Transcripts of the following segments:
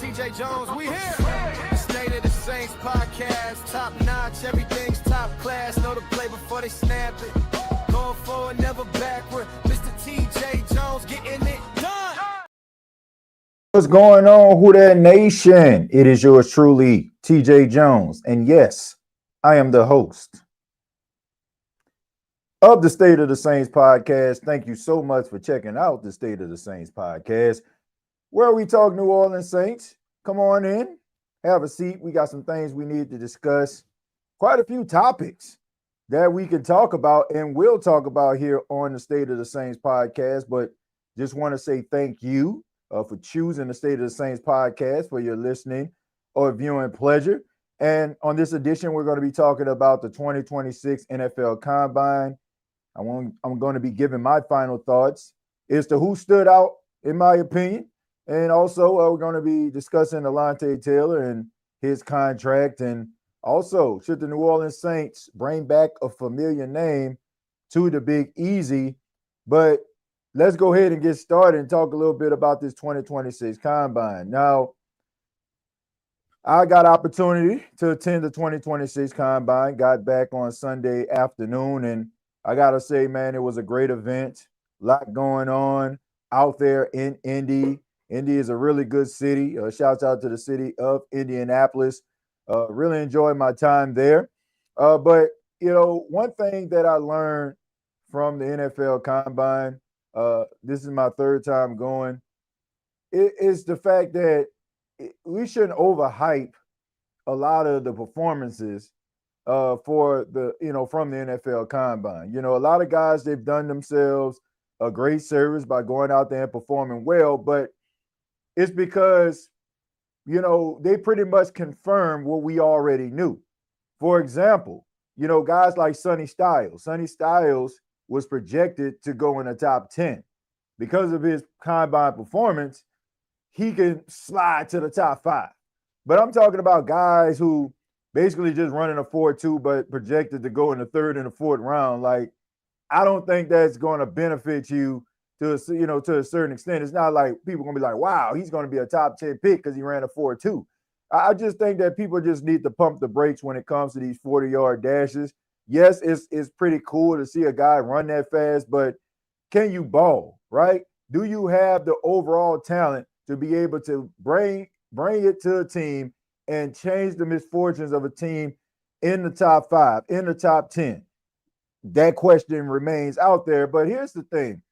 TJ Jones, we here. The State of the Saints podcast, top notch, everything's top class. Know the play before they snap it. Going forward, never backward. Mr. TJ Jones getting it done. What's going on, Who Dat Nation? It is yours truly, TJ Jones. And yes, I am the host of the State of the Saints podcast. Thank you so much for checking out the State of the Saints podcast, where we talk New Orleans Saints. Come on in, have a seat. We got some things we need to discuss. Quite a few topics that we can talk about and will talk about here on the State of the Saints podcast. But just want to say thank you for choosing the State of the Saints podcast for your listening or viewing pleasure. And on this edition, we're going to be talking about the 2026 NFL Combine. I'm going to be giving my final thoughts as to who stood out, in my opinion. And also, we're going to be discussing Alontae Taylor and his contract. And also, should the New Orleans Saints bring back a familiar name to the Big Easy? But let's go ahead and get started and talk a little bit about this 2026 Combine. Now, I got opportunity to attend the 2026 Combine, got back on Sunday afternoon, and I got to say, man, it was a great event. A lot going on out there in Indy. Indy is a really good city. Shouts out to the city of Indianapolis. Really enjoyed my time there. But, you know, one thing that I learned from the NFL Combine, this is my third time going, is the fact that we shouldn't overhype a lot of the performances for the, from the NFL Combine. A lot of guys, they've done themselves a great service by going out there and performing well, but it's because, they pretty much confirm what we already knew. For example, guys like Sonny Styles. Sonny Styles was projected to go in the top 10. Because of his Combine performance, he can slide to the top 5. But I'm talking about guys who basically just running a 4.2, but projected to go in the third and the fourth round. Like, I don't think that's going to benefit you to a certain extent. It's not like people are going to be like, wow, he's going to be a top 10 pick because he ran a 4.2. I just think that people just need to pump the brakes when it comes to these 40-yard dashes. Yes, it's pretty cool to see a guy run that fast, but can you ball, right? Do you have the overall talent to be able to bring it to a team and change the misfortunes of a team in the top 5, in the top 10? That question remains out there. But here's the thing.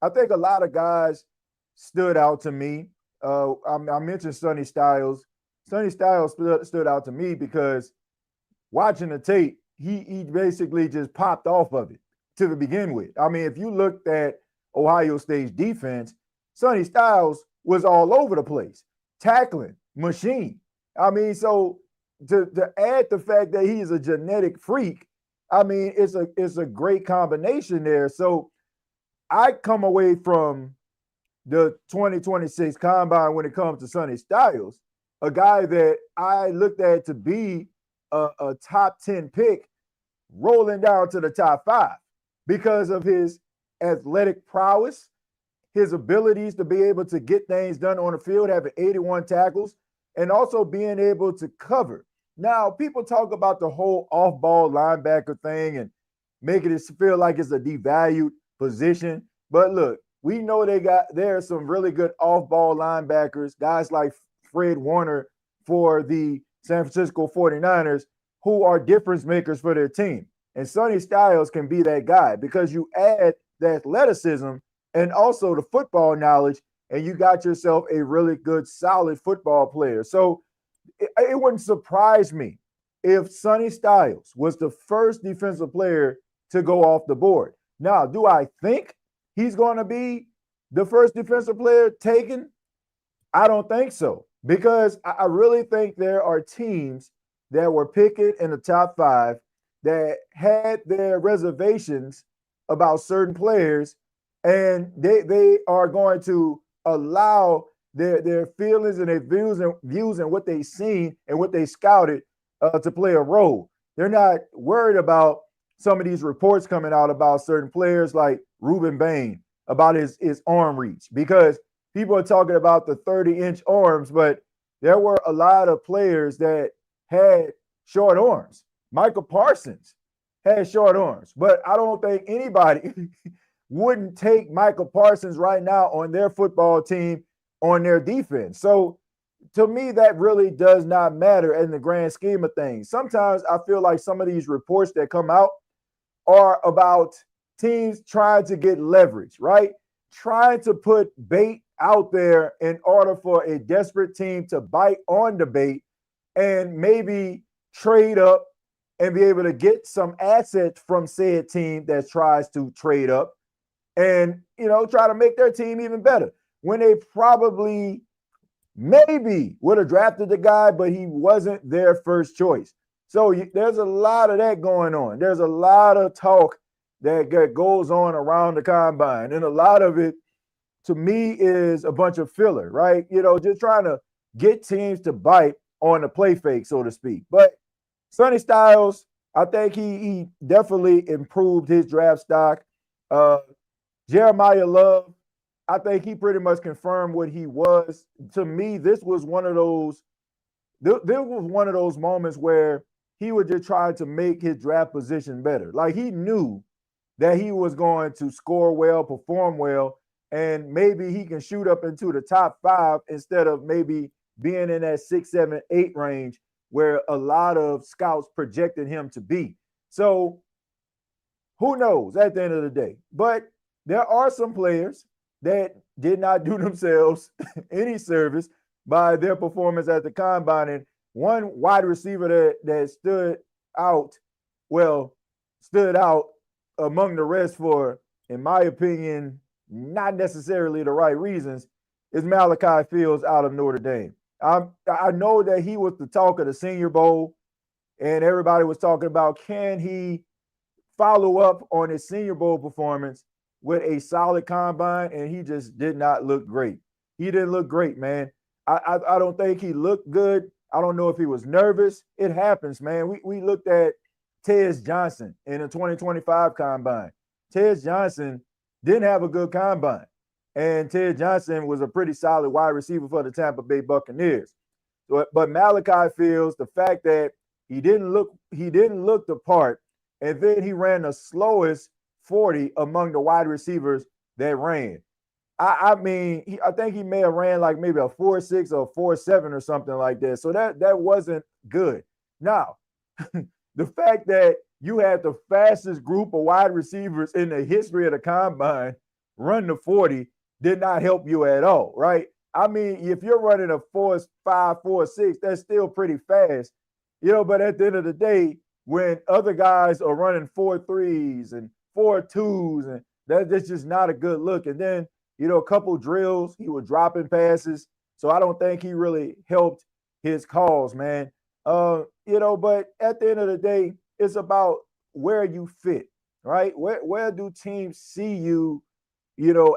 I think a lot of guys stood out to me. I mentioned Sonny Styles. Sonny Styles stood out to me because watching the tape, he basically just popped off of it to begin with. I mean, if you looked at Ohio State's defense, Sonny Styles was all over the place, tackling, machine. I mean, so to add the fact that he's a genetic freak, I mean, it's a great combination there. So I come away from the 2026 Combine when it comes to Sonny Styles, a guy that I looked at to be a top 10 pick, rolling down to the top 5 because of his athletic prowess, his abilities to be able to get things done on the field, having 81 tackles, and also being able to cover. Now, people talk about the whole off-ball linebacker thing and making it feel like it's a devalued position. But look, we know there are some really good off-ball linebackers, guys like Fred Warner for the San Francisco 49ers, who are difference makers for their team. And Sonny Styles can be that guy because you add the athleticism and also the football knowledge, and you got yourself a really good, solid football player. So it wouldn't surprise me if Sonny Styles was the first defensive player to go off the board. Now, do I think he's going to be the first defensive player taken? I don't think so, because I really think there are teams that were picking in the top 5 that had their reservations about certain players, and they are going to allow their feelings and their views and what they've seen and what they scouted to play a role. They're not worried about some of these reports coming out about certain players like Ruben Bain, about his arm reach, because people are talking about the 30-inch arms, but there were a lot of players that had short arms. Michael Parsons had short arms, but I don't think anybody wouldn't take Michael Parsons right now on their football team on their defense. So to me, that really does not matter in the grand scheme of things. Sometimes I feel like some of these reports that come out are about teams trying to get leverage, right? Trying to put bait out there in order for a desperate team to bite on the bait and maybe trade up and be able to get some assets from said team that tries to trade up and, try to make their team even better when they probably maybe would have drafted the guy, but he wasn't their first choice. So there's a lot of that going on. There's a lot of talk that goes on around the combine. And a lot of it, to me, is a bunch of filler, right? Just trying to get teams to bite on the play fake, so to speak. But Sonny Styles, I think he definitely improved his draft stock. Jeremiah Love, I think he pretty much confirmed what he was. To me, this was one of those moments where he would just try to make his draft position better. Like he knew that he was going to score well, perform well, and maybe he can shoot up into the top 5 instead of maybe being in that 6, 7, 8 range where a lot of scouts projected him to be. So who knows at the end of the day? But there are some players that did not do themselves any service by their performance at the combine. And one wide receiver that stood out among the rest for, in my opinion, not necessarily the right reasons, is Malachi Fields out of Notre Dame. I know that he was the talk of the Senior Bowl, and everybody was talking about, can he follow up on his Senior Bowl performance with a solid combine, and he just did not look great. He didn't look great, man. I don't think he looked good. I don't know if he was nervous. It happens, man. We looked at Tez Johnson in the 2025 combine. Tez Johnson didn't have a good combine, and Tez Johnson was a pretty solid wide receiver for the Tampa Bay Buccaneers. But Malachi Fields, the fact that he didn't look the part, and then he ran the slowest 40 among the wide receivers that ran. I think he may have ran like maybe a 4.6 or 4.7 or something like that. So that wasn't good. Now, the fact that you had the fastest group of wide receivers in the history of the combine run the 40 did not help you at all, right? I mean, if you're running a 4.5, 4.6, that's still pretty fast, but at the end of the day, when other guys are running 4.3s and 4.2s, and that's just not a good look. And then, a couple drills, he was dropping passes. So I don't think he really helped his cause, man. But at the end of the day, it's about where you fit, right? Where do teams see you,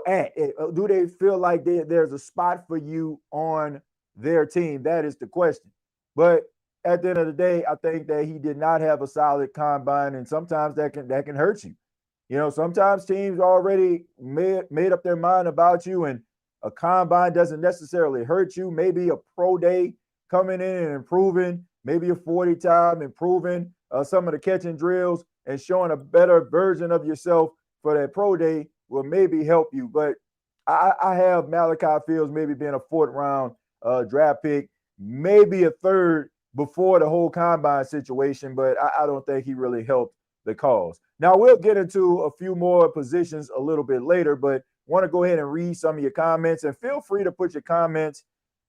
at? Do they feel like there's a spot for you on their team? That is the question. But at the end of the day, I think that he did not have a solid combine, and sometimes that can hurt you. Sometimes teams already made up their mind about you, and a combine doesn't necessarily hurt you. Maybe a pro day coming in and improving, maybe a 40 time, improving some of the catching drills and showing a better version of yourself for that pro day will maybe help you. But I have Malachi Fields maybe being a 4th round draft pick, maybe a 3rd before the whole combine situation, but I don't think he really helped the cause. Now, we'll get into a few more positions a little bit later, but want to go ahead and read some of your comments, and feel free to put your comments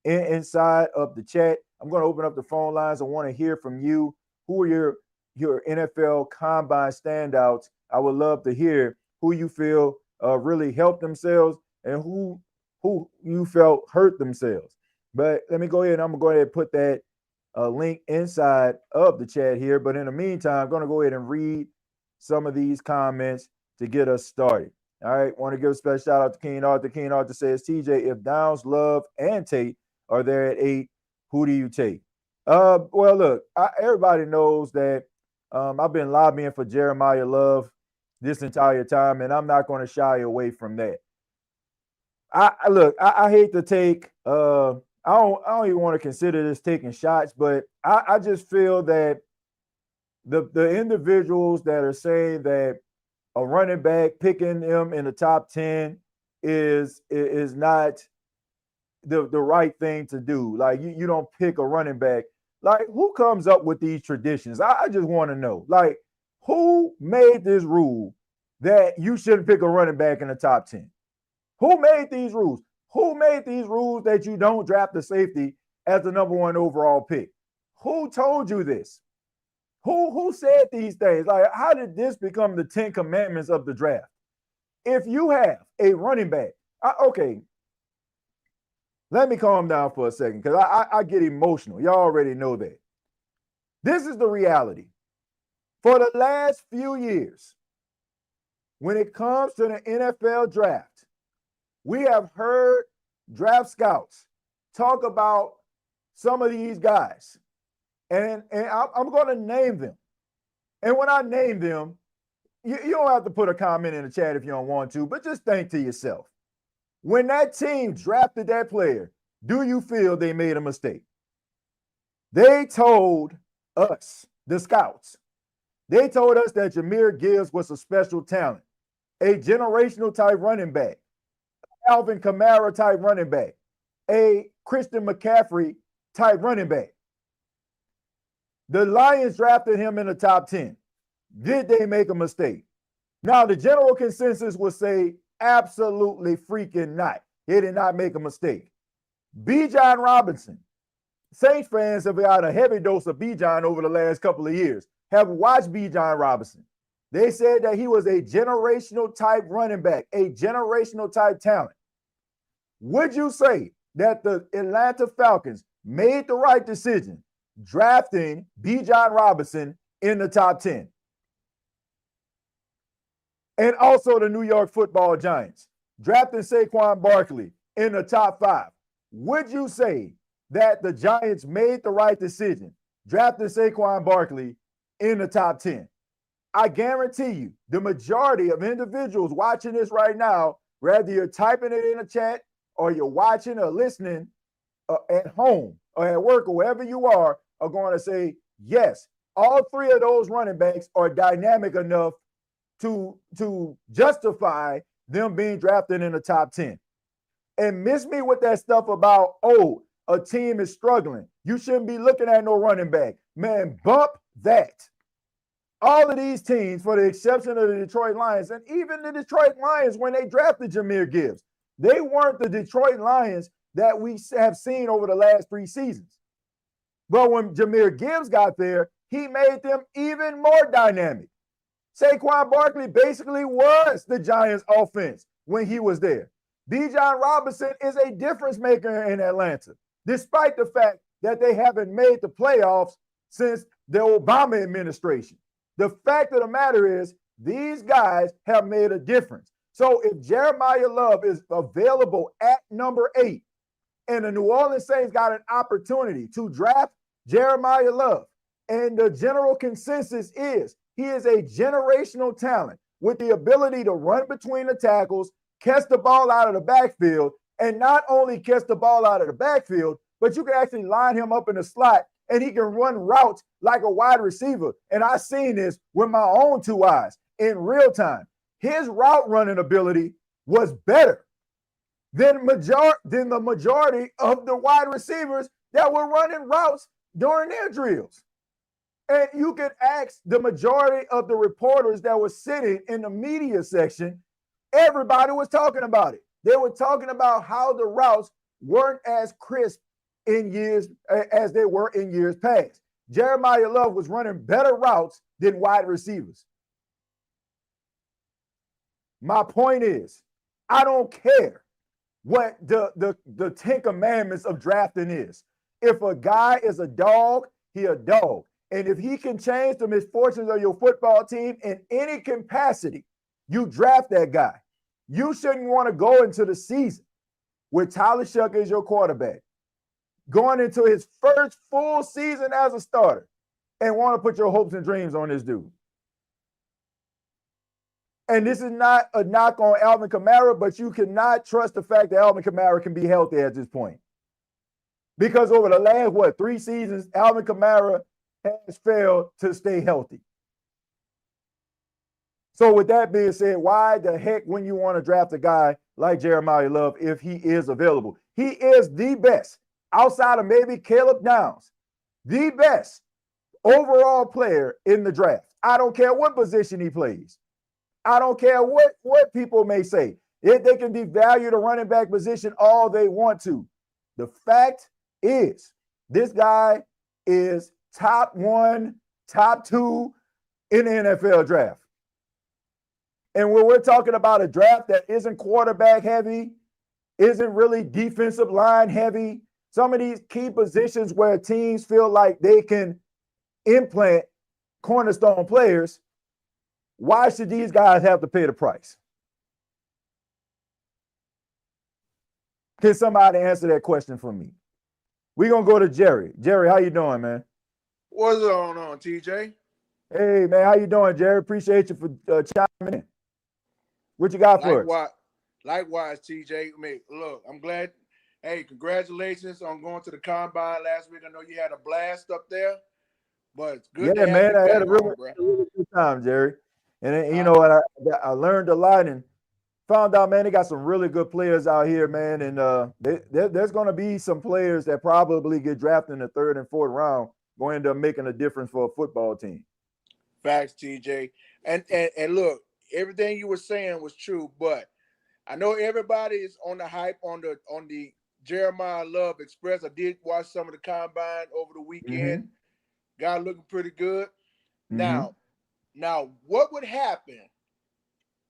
inside of the chat. I'm going to open up the phone lines. I want to hear from you. Who are your NFL combine standouts? I would love to hear who you feel really helped themselves and who you felt hurt themselves. But let me go ahead and I'm going to go ahead and put that link inside of the chat here. But in the meantime, I'm going to go ahead and read some of these comments to get us started. All right. Want to give a special shout out to King Arthur. King Arthur says, TJ, if Downs, Love, and Tate are there at 8, who do you take? Well, look, everybody knows that I've been lobbying for Jeremiah Love this entire time, and I'm not going to shy away from that. I hate to take I don't even want to consider this taking shots, but I just feel that the individuals that are saying that a running back picking them in the top 10 is not the right thing to do. Like you don't pick a running back. Like who comes up with these traditions? I just want to know. Like who made this rule that you shouldn't pick a running back in the top 10? Who made these rules? Who made these rules that you don't draft the safety as the number 1 overall pick? Who told you this? Who said these things? Like, how did this become the 10 commandments of the draft? If you have a running back, okay, let me calm down for a second because I get emotional. Y'all already know that. This is the reality. For the last few years, when it comes to the NFL draft, we have heard draft scouts talk about some of these guys. And I'm going to name them. And when I name them, you don't have to put a comment in the chat if you don't want to, but just think to yourself. When that team drafted that player, do you feel they made a mistake? They told us, the scouts, they told us that Jahmyr Gibbs was a special talent, a generational type running back, Alvin Kamara type running back, a Christian McCaffrey type running back. The Lions drafted him in the top 10. Did they make a mistake? Now, the general consensus would say absolutely freaking not. They did not make a mistake. Bijan Robinson. Saints fans have got a heavy dose of Bijan over the last couple of years, have watched Bijan Robinson. They said that he was a generational type running back, a generational type talent. Would you say that the Atlanta Falcons made the right decision drafting Bijan Robinson in the top 10? And also the New York Football Giants drafting Saquon Barkley in the top 5. Would you say that the Giants made the right decision drafting Saquon Barkley in the top 10? I guarantee you, the majority of individuals watching this right now, whether you're typing it in the chat or you're watching or listening at home or at work or wherever you are going to say, yes, all 3 of those running backs are dynamic enough to justify them being drafted in the top 10. And miss me with that stuff about, oh, a team is struggling. You shouldn't be looking at no running back. Man, bump that. All of these teams, for the exception of the Detroit Lions, and even the Detroit Lions when they drafted Jahmyr Gibbs, they weren't the Detroit Lions that we have seen over the last 3 seasons. But when Jahmyr Gibbs got there, he made them even more dynamic. Saquon Barkley basically was the Giants' offense when he was there. Bijan Robinson is a difference maker in Atlanta, despite the fact that they haven't made the playoffs since the Obama administration. The fact of the matter is, these guys have made a difference. So if Jeremiah Love is available at number 8, and the New Orleans Saints got an opportunity to draft Jeremiah Love, and the general consensus is he is a generational talent with the ability to run between the tackles, catch the ball out of the backfield, and not only catch the ball out of the backfield, but you can actually line him up in the slot and he can run routes like a wide receiver. And I've seen this with my own 2 eyes in real time. His route running ability was better than the majority of the wide receivers that were running routes during their drills. And you could ask the majority of the reporters that were sitting in the media section, everybody was talking about it. They were talking about how the routes weren't as crisp in years as they were in years past. Jeremiah Love was running better routes than wide receivers. My point is, I don't care what the 10 commandments of drafting is. If a guy is a dog, he a dog. And if he can change the misfortunes of your football team in any capacity, you draft that guy. You shouldn't want to go into the season with Tyler Shuck as your quarterback, going into his first full season as a starter, and want to put your hopes and dreams on this dude. And this is not a knock on Alvin Kamara, but you cannot trust the fact that Alvin Kamara can be healthy at this point. Because over the last, 3 seasons, Alvin Kamara has failed to stay healthy. So with that being said, why the heck when you want to draft a guy like Jeremiah Love if he is available? He is the best, outside of maybe Caleb Downs, the best overall player in the draft. I don't care what position he plays. I don't care what people may say. If they can devalue the running back position all they want to. The fact is, this guy is top 1, top 2 in the NFL draft. And when we're talking about a draft that isn't quarterback heavy, isn't really defensive line heavy, some of these key positions where teams feel like they can implant cornerstone players, why should these guys have to pay the price? Can somebody answer that question for me? We're going to go to Jerry. Jerry, how you doing, man? What's going on, TJ? Hey, man, how you doing, Jerry? Appreciate you for chiming in. What you got for us? Likewise, TJ. Look, I'm glad. Hey, congratulations on going to the Combine last week. I know you had a blast up there, but it's good to have man, you I back had a really good time, Jerry. And you know what? I learned a lot and found out, man, they got some really good players out here, man. And there's going to be some players that probably get drafted in the 3rd and 4th round going to end up making a difference for a football team. Facts, TJ. And look, everything you were saying was true, but I know everybody is on the hype on the Jeremiah Love Express. I did watch some of the Combine over the weekend. Guy looking pretty good. Now, what would happen?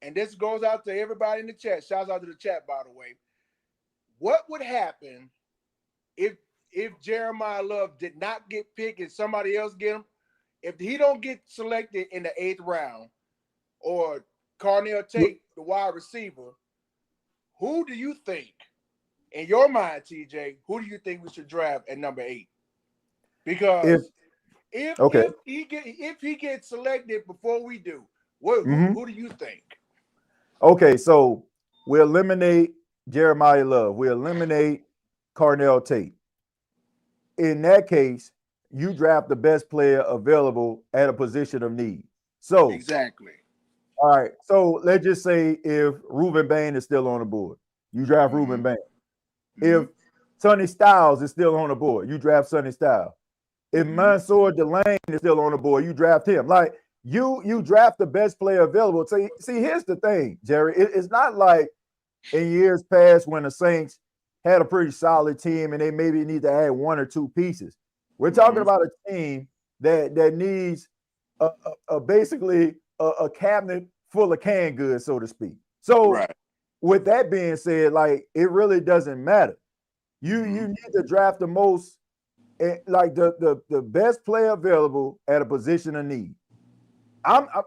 And this goes out to everybody in the chat. Shouts out to the chat, by the way. What would happen if Jeremiah Love did not get picked and somebody else get him? If he don't get selected in the 8th round, or Alontae Taylor, the wide receiver, who do you think, in your mind, TJ, who do you think we should draft at number 8? Because if he gets selected before we do, who do you think? Okay, so we eliminate Jeremiah Love. We eliminate Alontae Taylor. In that case, you draft the best player available at a position of need. So exactly. All right. So let's just say if Ruben Bain is still on the board, you draft Ruben Bain. If Sonny Styles is still on the board, you draft Sonny Styles. If Mansour Delane is still on the board, you draft him. Like you draft the best player available. So see, here's the thing, Jerry. It's not like in years past when the Saints had a pretty solid team and they maybe need to add 1 or 2 pieces. We're talking about a team that needs basically a cabinet full of canned goods, so to speak. So with that being said, like it really doesn't matter. You need to draft the most, like the best player available at a position of need.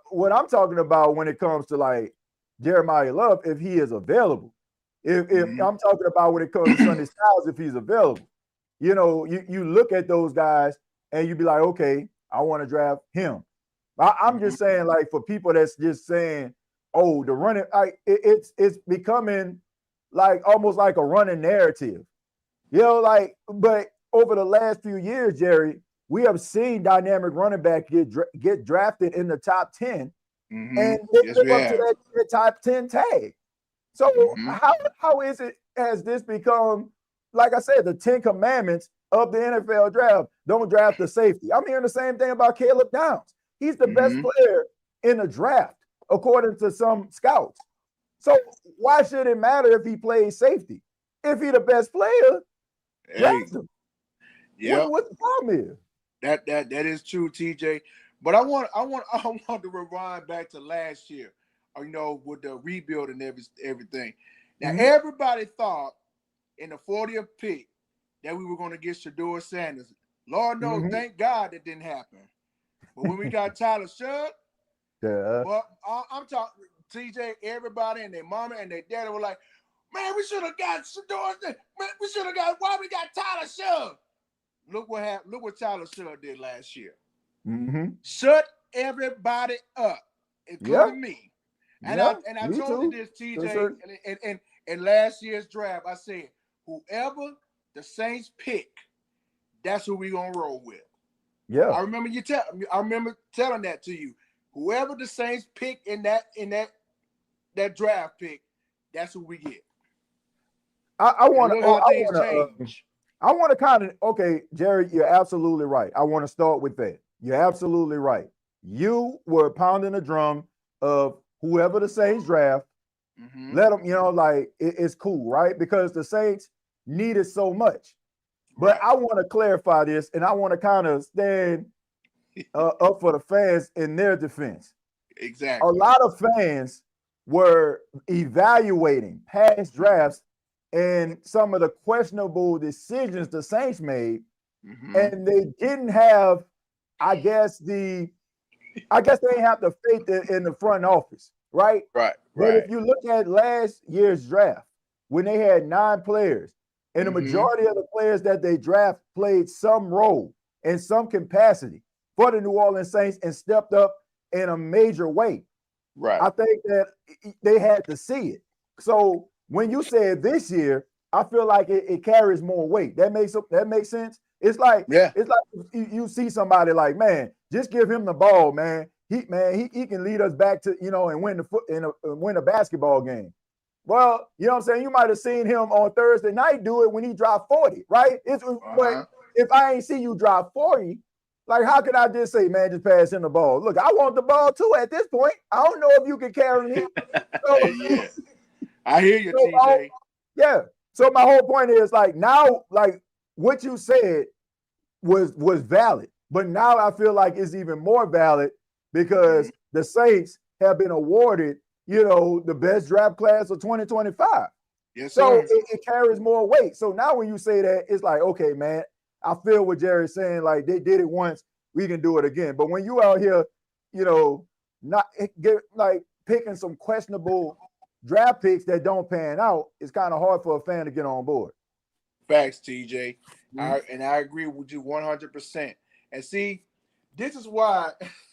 What I'm talking about when it comes to like Jeremiah Love, if he is available. If I'm talking about when it comes to Sonny Styles, if he's available. You know, you look at those guys and you be like, okay, I want to draft him. I'm just saying, like, for people that's just saying, oh, the running, it's becoming like almost like a running narrative. You know, like, but over the last few years, Jerry, we have seen dynamic running back get drafted in the top 10 and they live up to that top 10 tag. So how is it, has this become, like I said, the 10 commandments of the NFL draft? Don't draft the safety. I'm hearing the same thing about Caleb Downs. He's the best player in the draft, according to some scouts. So why should it matter if he plays safety? If he's the best player, draft him. Yeah. What the problem is? That is true, TJ. But I want to rewind back to last year, you know, with the rebuild and everything. Now everybody thought in the 40th pick that we were going to get Shedeur Sanders. Lord knows, thank God that didn't happen. But when we got Tyler Shudd, but I'm talking TJ, everybody and their mama and their daddy were like, man, we should have got Shedeur. Man, we should have got, why we got Tyler Shudd? Look what happened. Look what Tyler Shudd did last year. Shut everybody up, including me. And I told you this, TJ, in last year's draft, I said, whoever the Saints pick that's who we gonna roll with. Yeah. I remember telling that to you. Whoever the Saints pick in that draft pick, that's who we get. I want to kind of, okay, Jerry, you're absolutely right. I want to start with that. You're absolutely right. You were pounding the drum of whoever the Saints draft, let them, it's cool, right? Because the Saints needed so much. But I want to clarify this, and I want to kind of stand up for the fans in their defense. Exactly. A lot of fans were evaluating past drafts and some of the questionable decisions the Saints made, and they didn't have, I guess they didn't have the faith in the front office, right? Right. But if you look at last year's draft, when they had 9 players, and the majority of the players that they draft played some role in some capacity for the New Orleans Saints and stepped up in a major way. Right. I think that they had to see it. So when you said this year, I feel like it carries more weight. That makes sense. It's like you see somebody like, man, just give him the ball, man. He can lead us back to and win a basketball game. Well, you know what I'm saying? You might have seen him on Thursday night do it when he dropped 40, right? But if I ain't see you drop 40, like, how could I just say, man, just pass him the ball? Look, I want the ball too at this point. I don't know if you can carry me. Yeah. I hear you, TJ. Yeah. So my whole point is, like, now, like, what you said was valid. But now I feel like it's even more valid because the Saints have been awarded, the best draft class of 2025. Yes, so sir. it carries more weight. So now when you say that, it's like, okay, man, I feel what Jerry's saying. Like, they did it once, we can do it again. But when you out here, not picking some questionable draft picks that don't pan out, it's kind of hard for a fan to get on board. Facts, TJ. I agree with you 100%. And see, this is why,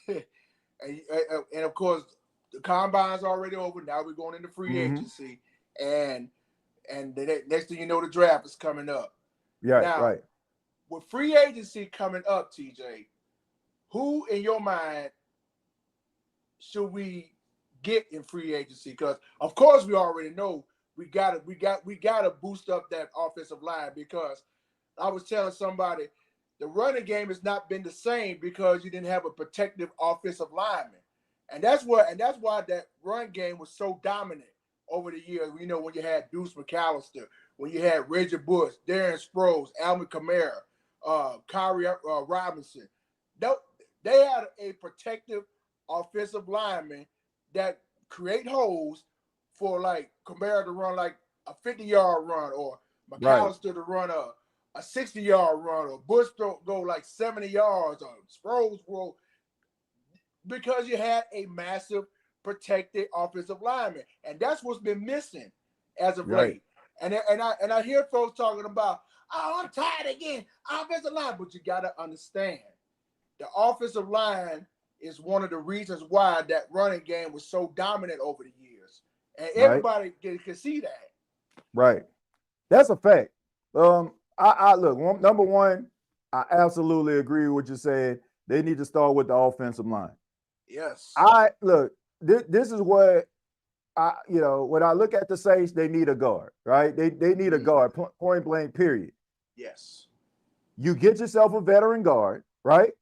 and of course, the combine's already over. Now we're going into free agency, and the next thing you know, the draft is coming up. Yeah, now, right. With free agency coming up, TJ, who in your mind should we get in free agency? Because of course we already know we gotta boost up that offensive line, because I was telling somebody the running game has not been the same because you didn't have a protective offensive lineman. And that's why that run game was so dominant over the years. When you had Deuce McAllister, when you had Reggie Bush, Darren Sproles, Alvin Kamara, Kyrie Robinson. They had a protective offensive lineman that create holes for, like, Kamara to run like a 50-yard run, or McAllister to run a 60-yard run, or Bush to go like 70 yards, or Sproles will, because you had a massive protected offensive lineman. And that's what's been missing as of late. And I hear folks talking about, oh, I'm tired again, offensive line. But you got to understand, the offensive line is one of the reasons why that running game was so dominant over the years. And everybody can see that. Right. That's a fact. I look, number one, I absolutely agree with what you said. They need to start with the offensive line. Yes. This is what when I look at the Saints, they need a guard, right? They need a guard, point blank, period. Yes. You get yourself a veteran guard, right?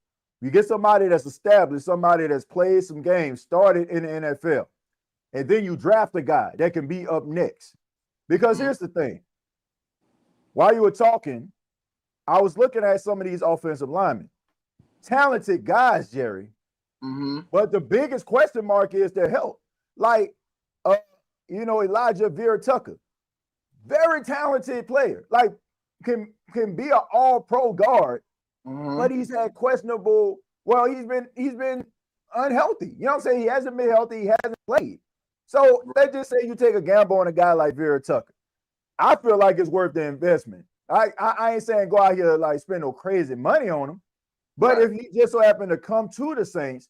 You get somebody that's established, somebody that's played some games, started in the NFL, and then you draft a guy that can be up next. Because here's the thing. While you were talking, I was looking at some of these offensive linemen. Talented guys, Jerry. But the biggest question mark is their health. Like, Elijah Vera Tucker, very talented player. Like, can be an all-pro guard, but he's had questionable. Well, he's been unhealthy. You know what I'm saying? He hasn't been healthy. He hasn't played. So let's just say you take a gamble on a guy like Vera Tucker. I feel like it's worth the investment. I ain't saying go out here like spend no crazy money on him, but if he just so happened to come to the Saints,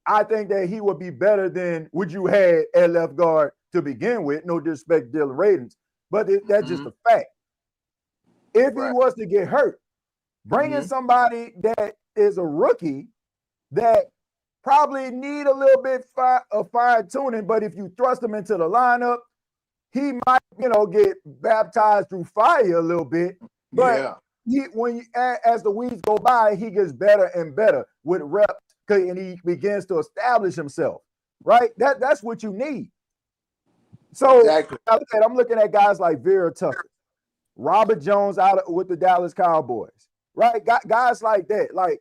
I think that he would be better than what you had at left guard to begin with. No disrespect to Dylan Radins, but that's just a fact. If he was to get hurt, Bringing somebody that is a rookie that probably need a little bit of fine tuning, but if you thrust him into the lineup, he might, get baptized through fire a little bit. But as the weeks go by, he gets better and better with reps, and he begins to establish himself. Right? That's what you need. So exactly. I'm looking at guys like Vera Tucker, Robert Jones with the Dallas Cowboys, right? Guys like that, like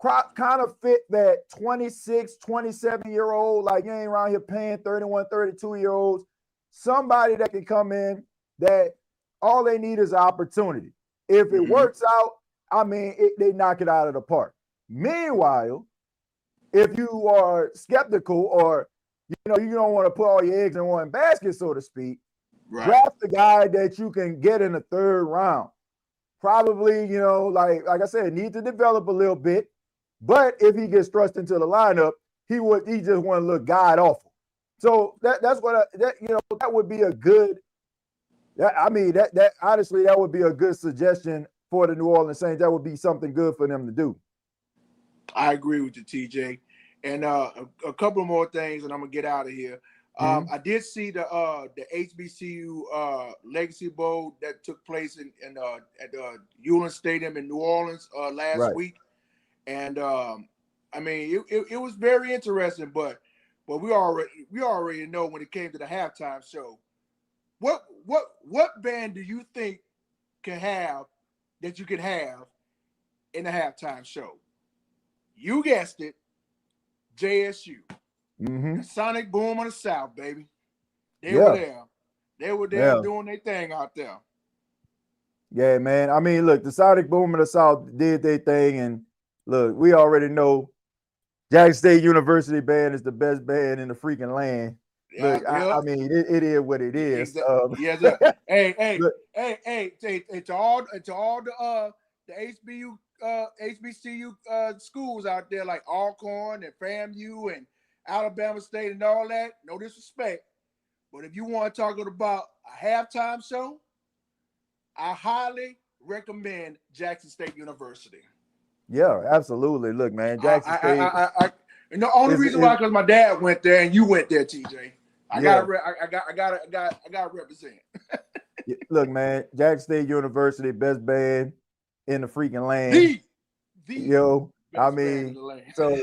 kind of fit that 26, 27-year-old, like you ain't around here paying 31, 32-year-olds. Somebody that can come in that all they need is opportunity. If it works out, they knock it out of the park. Meanwhile, if you are skeptical or you don't want to put all your eggs in one basket, so to speak, draft the guy that you can get in the third round. Probably, like I said, need to develop a little bit. But if he gets thrust into the lineup, he just want to look god awful. So that's what that would be a good. That honestly, that would be a good suggestion for the New Orleans Saints. That would be something good for them to do. I agree with you, TJ. And a couple more things, and I'm gonna get out of here. I did see the HBCU Legacy Bowl that took place at the Ullin Stadium in New Orleans last week, and it was very interesting. But we already know when it came to the halftime show, what band do you think that you could have in the halftime show? You guessed it. JSU, the Sonic Boom of the South, baby. They were there. They were there doing their thing out there. Yeah, man. Look, the Sonic Boom of the South did their thing, and look, we already know Jackson State University band is the best band in the freaking land. Look, it is what it is. Hey, to all the HBCU schools out there like Alcorn and FAMU and Alabama State and all that, no disrespect, but if you want to talk about a halftime show, I highly recommend Jackson State University. Yeah, absolutely. Look, man, Jackson State. And the only reason why, because my dad went there and you went there, TJ. I gotta represent. Look, man, Jackson State University, best band in the freaking land. So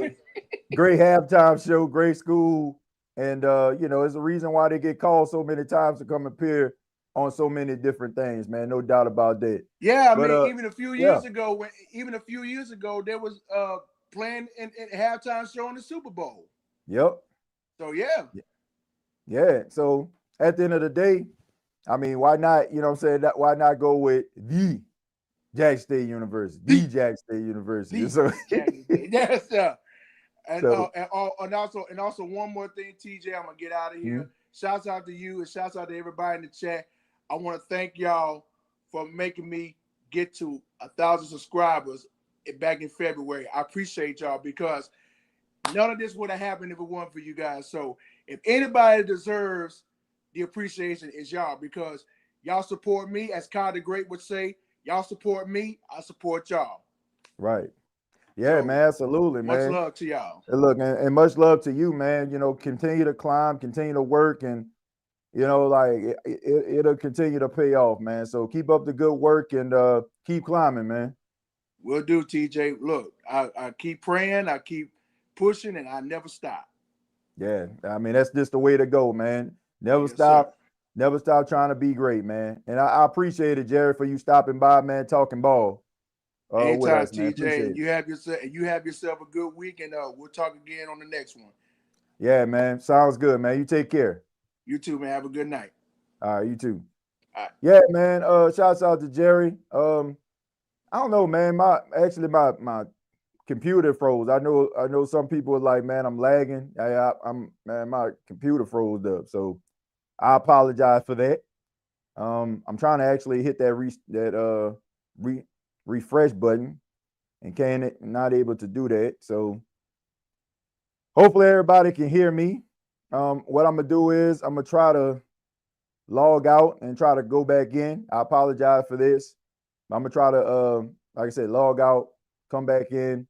great halftime show, great school, and it's a reason why they get called so many times to come appear on so many different things, man. No doubt about that. Yeah, even a few years ago, there was playing in halftime show in the Super Bowl. Yep. So yeah. So at the end of the day, why not? Why not go with the Jackson State University, the Jackson State University. Yes, sir. And also one more thing, TJ, I'm gonna get out of here. Shouts out to you and shouts out to everybody in the chat. I want to thank y'all for making me get to 1,000 subscribers back in February. I appreciate y'all because none of this would have happened if it weren't for you guys. So if anybody deserves the appreciation, it's y'all because y'all support me, as Kyle the Great would say. Y'all support me, I support y'all. Right. Yeah, so, man, absolutely, man. Much love to y'all. And look, and much love to you, man. Continue to climb, continue to work, and it'll continue to pay off, man. So keep up the good work and keep climbing, man. Will do, TJ. Look, I keep praying, I keep pushing, and I never stop. Yeah, that's just the way to go, man. Never stop. Sir. Never stop trying to be great, man. And I appreciate it, Jerry, for you stopping by, man, talking ball. Anytime, us, TJ. You have yourself a good week, and we'll talk again on the next one. Yeah, man. Sounds good, man. You take care. You too, man. Have a good night. All right, you too. All right. Yeah, man. Shouts out to Jerry. I don't know, man. My computer froze. I know some people are like, man, I'm lagging. My computer froze up. So I apologize for that. I'm trying to actually hit that refresh button and not able to do that. So hopefully everybody can hear me. What I'm gonna do is I'm gonna try to log out and try to go back in. I apologize for this. I'm gonna try to like I said, log out, come back in,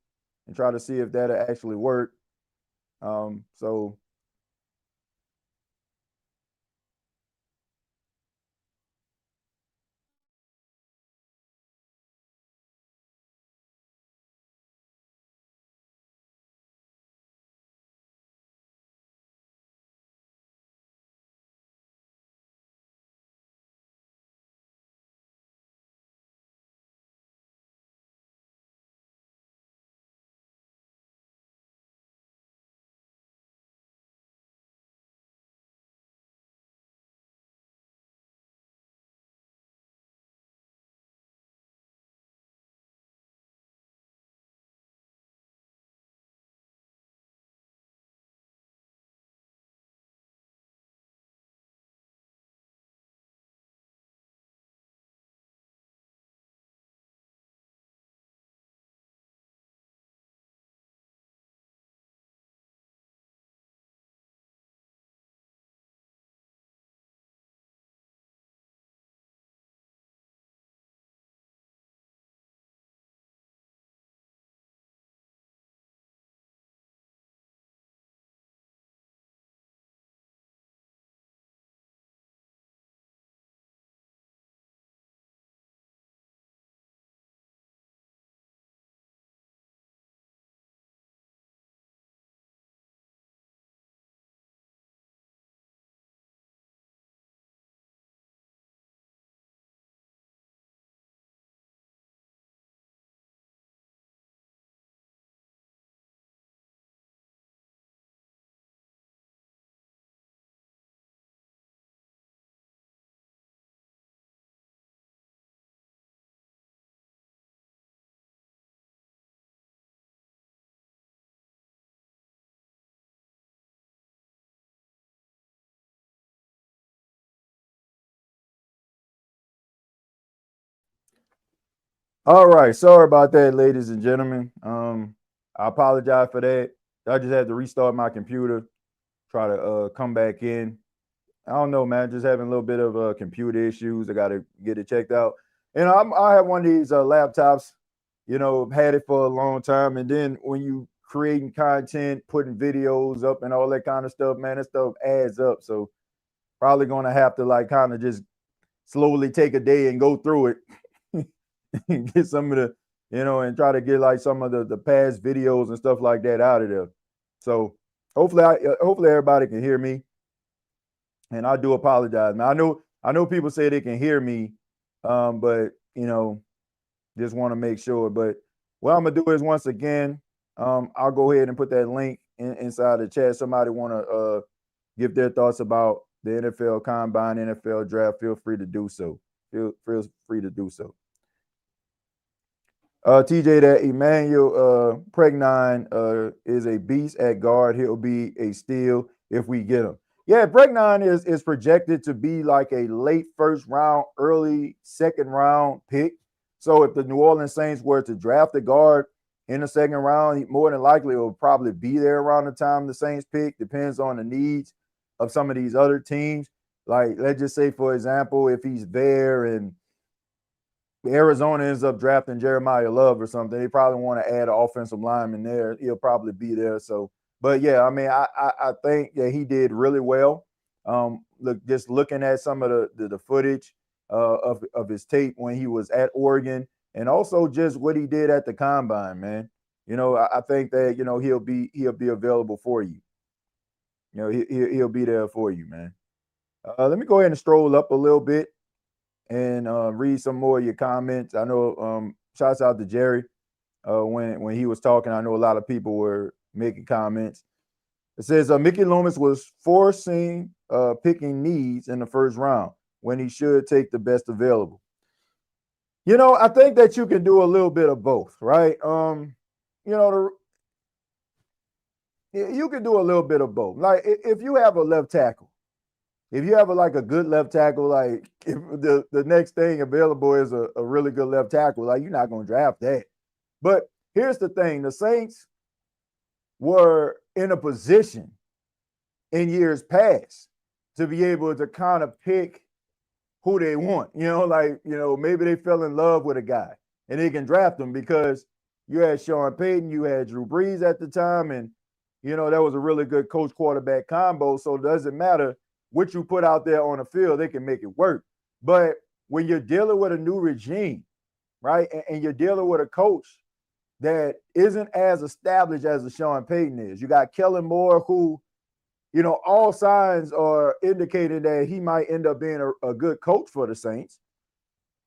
and try to see if that'll actually work. So all right, sorry about that, ladies and gentlemen. I apologize for that. I just had to restart my computer, try to come back in. I don't know, man. Just having a little bit of computer issues. I got to get it checked out. And I have one of these laptops. Had it for a long time. And then when you creating content, putting videos up, and all that kind of stuff, man, that stuff adds up. So probably gonna have to like kind of just slowly take a day and go through it and get some of the, and try to get like some of the past videos and stuff like that out of there. So hopefully everybody can hear me. And I do apologize. Now I know people say they can hear me, but just want to make sure. But what I'm gonna do is once again, I'll go ahead and put that link inside the chat. Somebody want to give their thoughts about the NFL Combine, NFL Draft. Feel free to do so. Feel free to do so. TJ, that Emmanuel Pregnon is a beast at guard. He'll be a steal if we get him. Yeah, Pregnon is projected to be like a late first round, early second round pick. So if the New Orleans Saints were to draft a guard in the second round, more than likely it will probably be there around the time the Saints pick. Depends on the needs of some of these other teams. Like, let's just say, for example, if he's there and Arizona ends up drafting Jeremiah Love or something, they probably want to add an offensive lineman there. He'll probably be there. So, but yeah, I mean, I think that he did really well. Just looking at some of the footage of his tape when he was at Oregon, and also just what he did at the Combine, man. I think that he'll be available for you. He'll be there for you, man. Let me go ahead and stroll up a little bit and read some more of your comments. I know shouts out to Jerry when he was talking. I know a lot of people were making comments. It says Mickey Loomis was forcing picking needs in the first round when he should take the best available. I think that you can do a little bit of both, right? You can do a little bit of both. Like if you have a left tackle, if you have a good left tackle, like if the next thing available is a really good left tackle, like you're not going to draft that. But here's the thing. The Saints were in a position in years past to be able to kind of pick who they want. Maybe they fell in love with a guy and they can draft them because you had Sean Payton, you had Drew Brees at the time, and that was a really good coach quarterback combo. So it doesn't matter what you put out there on the field, they can make it work. But when you're dealing with a new regime, right, and you're dealing with a coach that isn't as established as a Sean Payton is, you got Kellen Moore, who, all signs are indicating that he might end up being a good coach for the Saints,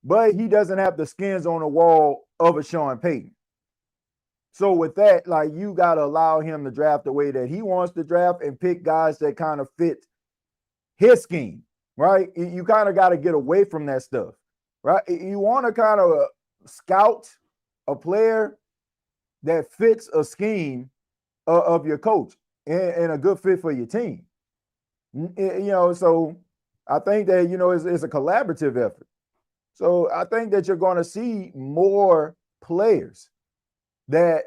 but he doesn't have the skins on the wall of a Sean Payton. So with that, like, you got to allow him to draft the way that he wants to draft and pick guys that kind of fit his scheme, right? You kind of got to get away from that stuff, right? You want to kind of scout a player that fits a scheme of your coach and a good fit for your team. So I think that, it's a collaborative effort. So I think that you're going to see more players that,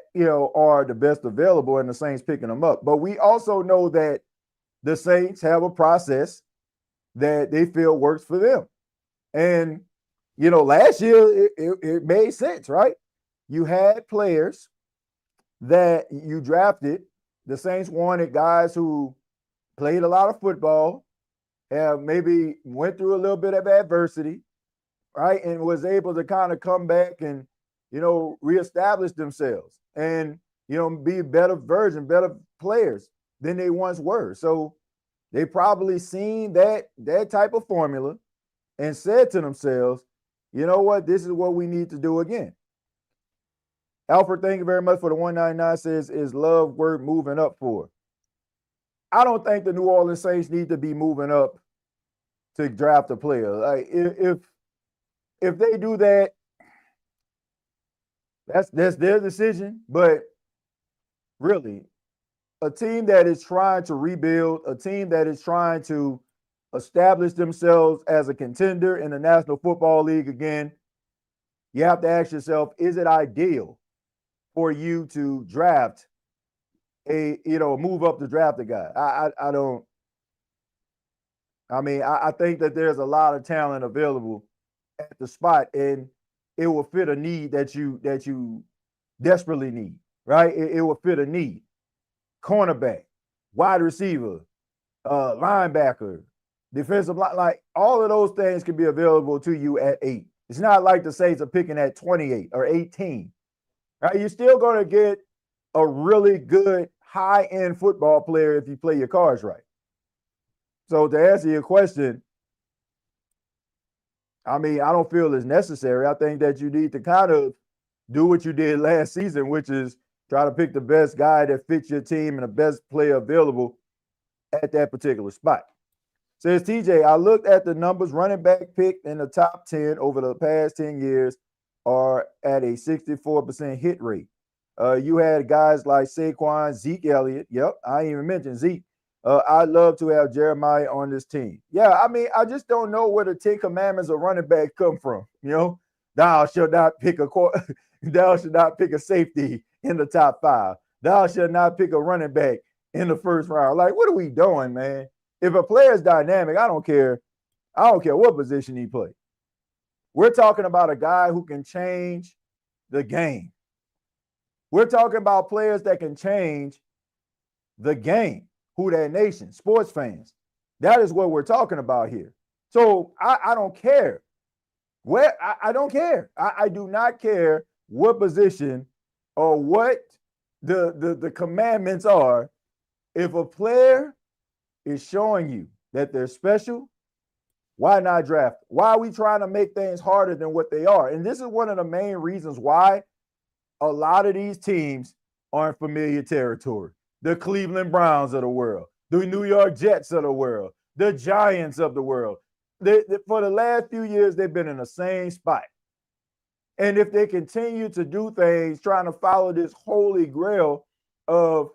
are the best available and the Saints picking them up. But we also know that the Saints have a process that they feel works for them. And, last year it made sense, right? You had players that you drafted. The Saints wanted guys who played a lot of football, have maybe went through a little bit of adversity, right? And was able to kind of come back and, reestablish themselves and, be better players than they once were. So they probably seen that type of formula and said to themselves, you know what, this is what we need to do again. Alfred, thank you very much for the 199. Says, is Love worth moving up for? I don't think the New Orleans Saints need to be moving up to draft a player. Like, if they do that, that's their decision. But really, a team that is trying to rebuild, a team that is trying to establish themselves as a contender in the National Football League again, you have to ask yourself, is it ideal for you to draft move up to draft a guy? I think that there's a lot of talent available at the spot, and it will fit a need that you desperately need, right? It will fit a need. Cornerback, wide receiver, linebacker, defensive line, like all of those things can be available to you at 8. It's not like the Saints are picking at 28 or 18. Right? You're still going to get a really good high-end football player if you play your cards right. So to answer your question, I don't feel it's necessary. I think that you need to kind of do what you did last season, which is try to pick the best guy that fits your team and the best player available at that particular spot. Says TJ, I looked at the numbers. Running back picked in the top 10 over the past 10 years are at a 64% hit rate. You had guys like Saquon, Zeke Elliott. Yep, I ain't even mentioned Zeke. I'd love to have Jeremiah on this team. Yeah, I just don't know where the 10 commandments of running back come from. Thou shalt not pick thou shalt not pick a safety in the top 5. Thou shalt not pick a running back in the first round. Like, what are we doing, man? If a player is dynamic, I don't care what position he plays. We're talking about a guy who can change the game. We're talking about players that can change the game. Who that nation, sports fans. That is what we're talking about here. So I don't care. I don't care. I do not care what position or what the commandments are. If a player is showing you that they're special, why not draft? Why are we trying to make things harder than what they are? And this is one of the main reasons why a lot of these teams are in familiar territory. The Cleveland Browns of the world, the New York Jets of the world, the Giants of the world. For the last few years, they've been in the same spot. And if they continue to do things trying to follow this holy grail of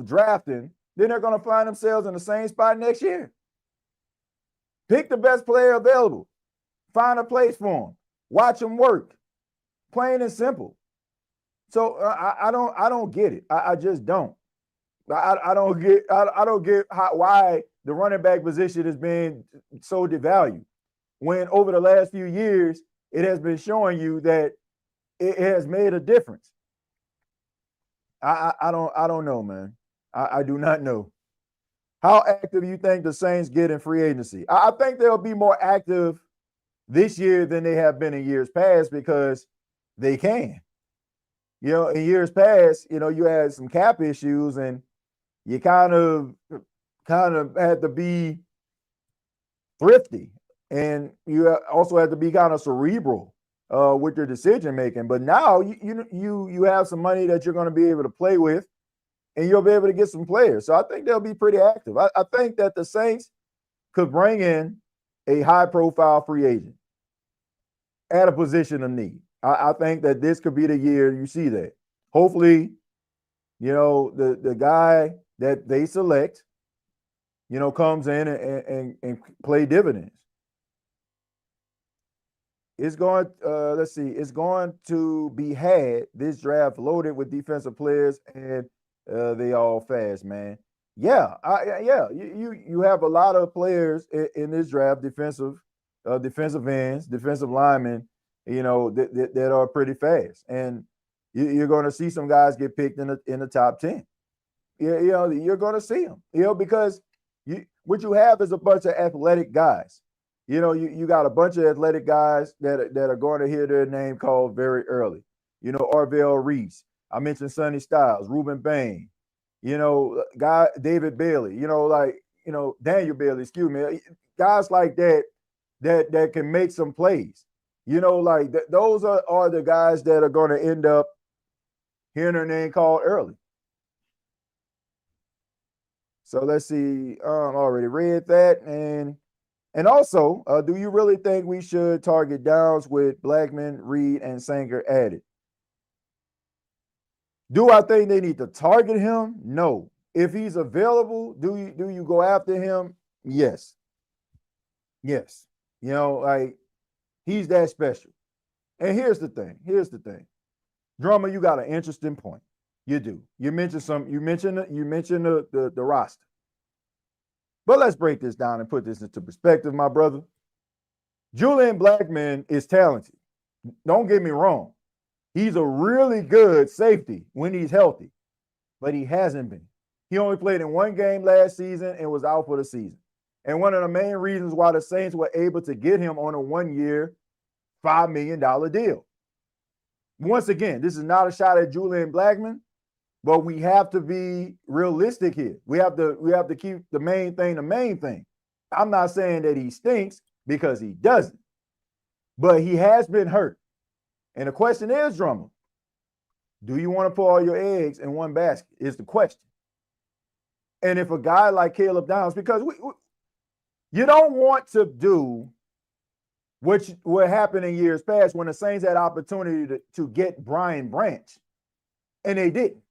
drafting, then they're going to find themselves in the same spot next year. Pick the best player available. Find a place for them. Watch them work. Plain and simple. So I don't get it. I just don't. I don't get why the running back position is being so devalued when over the last few years it has been showing you that it has made a difference. I don't know, man. I do not know. How active you think the Saints get in free agency? I think they'll be more active this year than they have been in years past because they can. In years past, you had some cap issues and you kind of had to be thrifty, and you also had to be kind of cerebral with your decision making. But now you have some money that you're going to be able to play with, and you'll be able to get some players. So I think they'll be pretty active. I think that the Saints could bring in a high-profile free agent at a position of need. I think that this could be the year you see that. Hopefully, the guy that they select, comes in and play dividends. It's going, it's going to be this draft loaded with defensive players, and they all fast, man. Yeah, you have a lot of players in this draft, defensive ends, defensive linemen, that are pretty fast, and you're going to see some guys get picked in the top 10. You're going to see them, because what you have is a bunch of athletic guys. You got a bunch of athletic guys that are going to hear their name called very early. Arvell Reese. I mentioned Sonny Styles, Reuben Bain. David Bailey. Daniel Bailey. Excuse me. Guys like that can make some plays. Those are the guys that are going to end up hearing their name called early. So let's see. Already read that. And also, do you really think we should target Downs with Blackman, Reed, and Sanger added? Do I think they need to target him? No. If he's available, do you go after him? Yes. Yes. He's that special. And here's the thing. Drummer, you got an interesting point. You do. You mentioned the roster. But let's break this down and put this into perspective, my brother. Julian Blackman is talented. Don't get me wrong. He's a really good safety when he's healthy, but he hasn't been. He only played in one game last season and was out for the season. And one of the main reasons why the Saints were able to get him on a 1-year, $5 million deal. Once again, this is not a shot at Julian Blackman, but we have to be realistic here. We have to keep the main thing. I'm not saying that he stinks, because he doesn't, but he has been hurt. And the question is, Drummer, do you want to put all your eggs in one basket is the question. And if a guy like Caleb Downs, because you don't want to do what happened in years past when the Saints had opportunity to get Brian Branch, and they didn't.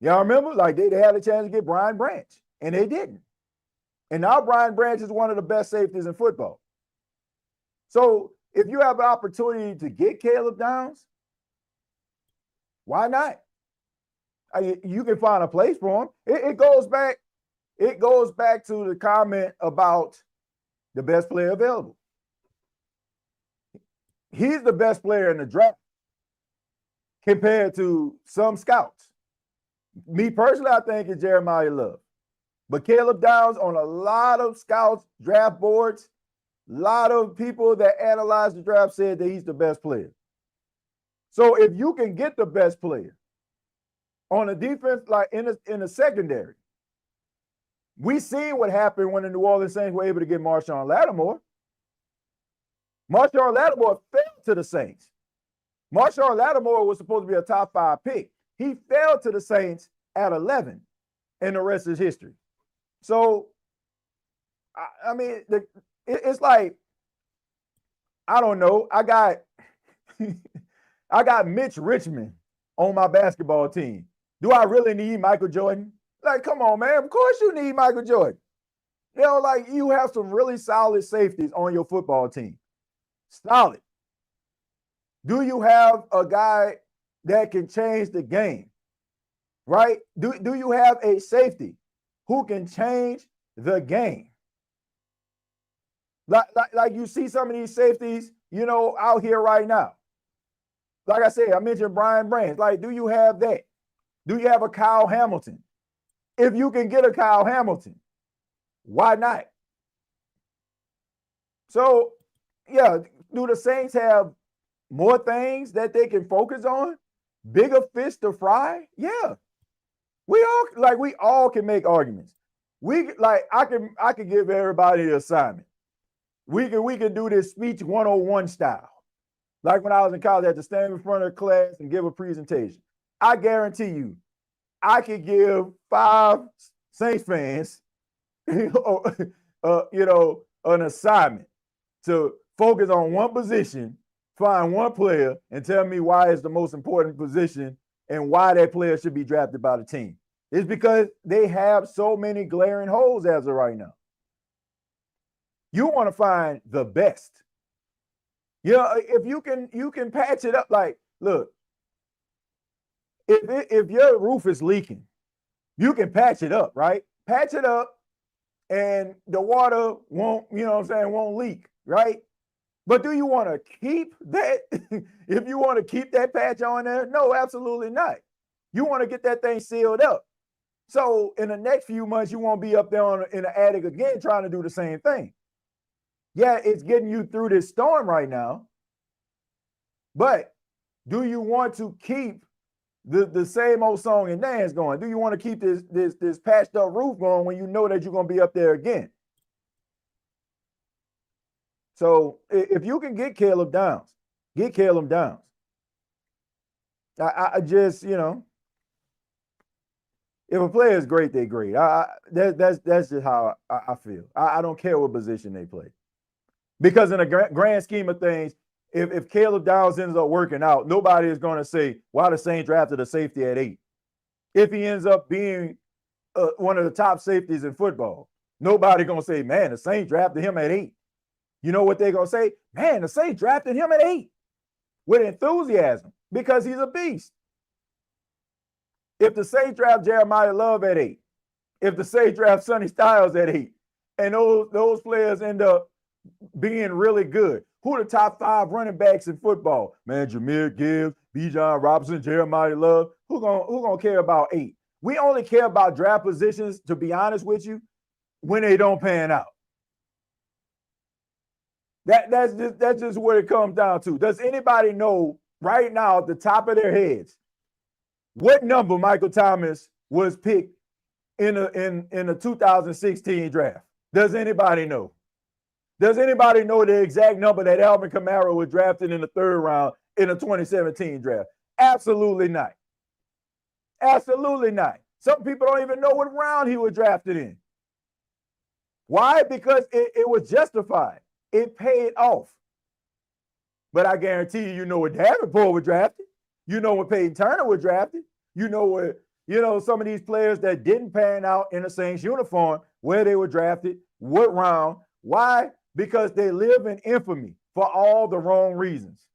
Y'all remember? They had a chance to get Brian Branch, and they didn't. And now Brian Branch is one of the best safeties in football. So if you have an opportunity to get Caleb Downs, why not? You can find a place for him. It goes back to the comment about the best player available. He's the best player in the draft compared to some scouts. Me personally, I think it's Jeremiah Love. But Caleb Downs, on a lot of scouts, draft boards, a lot of people that analyze the draft said that he's the best player. So if you can get the best player on a defense, like in the secondary, we seen what happened when the New Orleans Saints were able to get Marshon Lattimore. Marshon Lattimore fell to the Saints. Marshon Lattimore was supposed to be a top 5 pick. He fell to the Saints at 11, and the rest is history. So, I mean, it's like, I don't know. I got Mitch Richmond on my basketball team. Do I really need Michael Jordan? Come on, man. Of course you need Michael Jordan. You have some really solid safeties on your football team. Solid. Do you have a guy that can change the game? Right? Do you have a safety who can change the game? Like you see some of these safeties, out here right now. like I said, I mentioned Brian Branch. Like, do you have that? Do you have a Kyle Hamilton? If you can get a Kyle Hamilton, why not? So, yeah, do the Saints have more things that they can focus on? Bigger fish to fry? Yeah. We all can make arguments. I can give everybody an assignment. We can do this speech 101 style. Like when I was in college, I had to stand in front of the class and give a presentation. I guarantee you, I could give 5 Saints fans, an assignment to focus on one position, find one player, and tell me why it's the most important position and why that player should be drafted by the team. It's because they have so many glaring holes as of right now. You want to find the best. If you can patch it up. Like, look, if your roof is leaking, you can patch it up, right? Patch it up, and the water won't, won't leak, right? But do you want to keep that? If you want to keep that patch on there, no, absolutely not. You want to get that thing sealed up. So in the next few months, you won't be up there in the attic again trying to do the same thing. Yeah, it's getting you through this storm right now. But do you want to keep the same old song and dance going? Do you want to keep this patched up roof going when you know that you're going to be up there again? So if you can get Caleb Downs, get Caleb Downs. I just, if a player is great, they're great. That's just how I feel. I don't care what position they play. Because in a grand scheme of things, if Caleb Downs ends up working out, nobody is going to say, why the Saints drafted a safety at 8. If he ends up being one of the top safeties in football, nobody going to say, man, the Saints drafted him at 8. You know what they're going to say? Man, the Saints drafted him at 8 with enthusiasm because he's a beast. If the Saints draft Jeremiah Love at 8, if the Saints draft Sonny Styles at 8, and those players end up being really good, who are the top 5 running backs in football? Man, Jahmyr Gibbs, Bijan Robinson, Jeremiah Love. Who gonna care about 8? We only care about draft positions, to be honest with you, when they don't pan out. That's just what it comes down to. Does anybody know right now at the top of their heads what number Michael Thomas was picked in the 2016 draft? Does anybody know? Does anybody know the exact number that Alvin Kamara was drafted in the 3rd round in the 2017 draft? Absolutely not. Absolutely not. Some people don't even know what round he was drafted in. Why? Because it was justified. It paid off. But I guarantee you know what Davenport was drafted. You know what Peyton Turner was drafted. You know what, some of these players that didn't pan out in the Saints uniform, where they were drafted, what round. Why? Because they live in infamy for all the wrong reasons.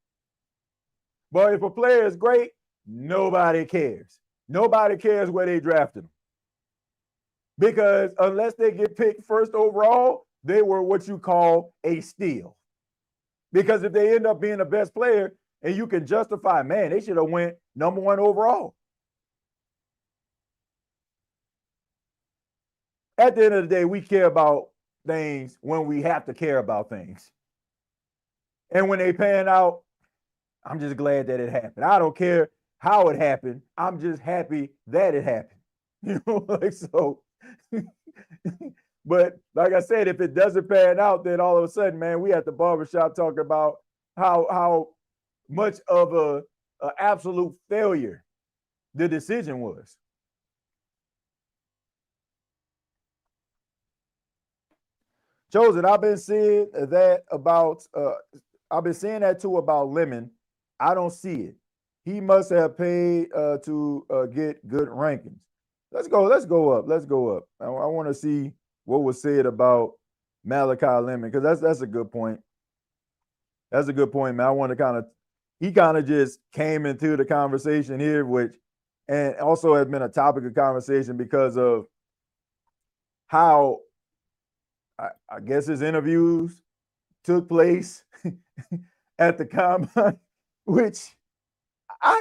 But if a player is great, nobody cares. Nobody cares where they drafted them. Because unless they get picked 1st overall, they were what you call a steal. Because if they end up being the best player and you can justify, man, they should have went number 1 overall. At the end of the day, we care about things when we have to care about things. And when they pan out, I'm just glad that it happened. I don't care how it happened. I'm just happy that it happened. So. But like I said, if it doesn't pan out, then all of a sudden, man, we at the barbershop talking about how much of a absolute failure the decision was. Chosen, I've been seeing that too about Lemon. I don't see it. He must have paid to get good rankings. Let's go up. I want to see what was said about Malachi Lemon, because that's a good point. That's a good point, man. I want to he just came into the conversation here, and also has been a topic of conversation because of how I guess his interviews took place at the combine, which I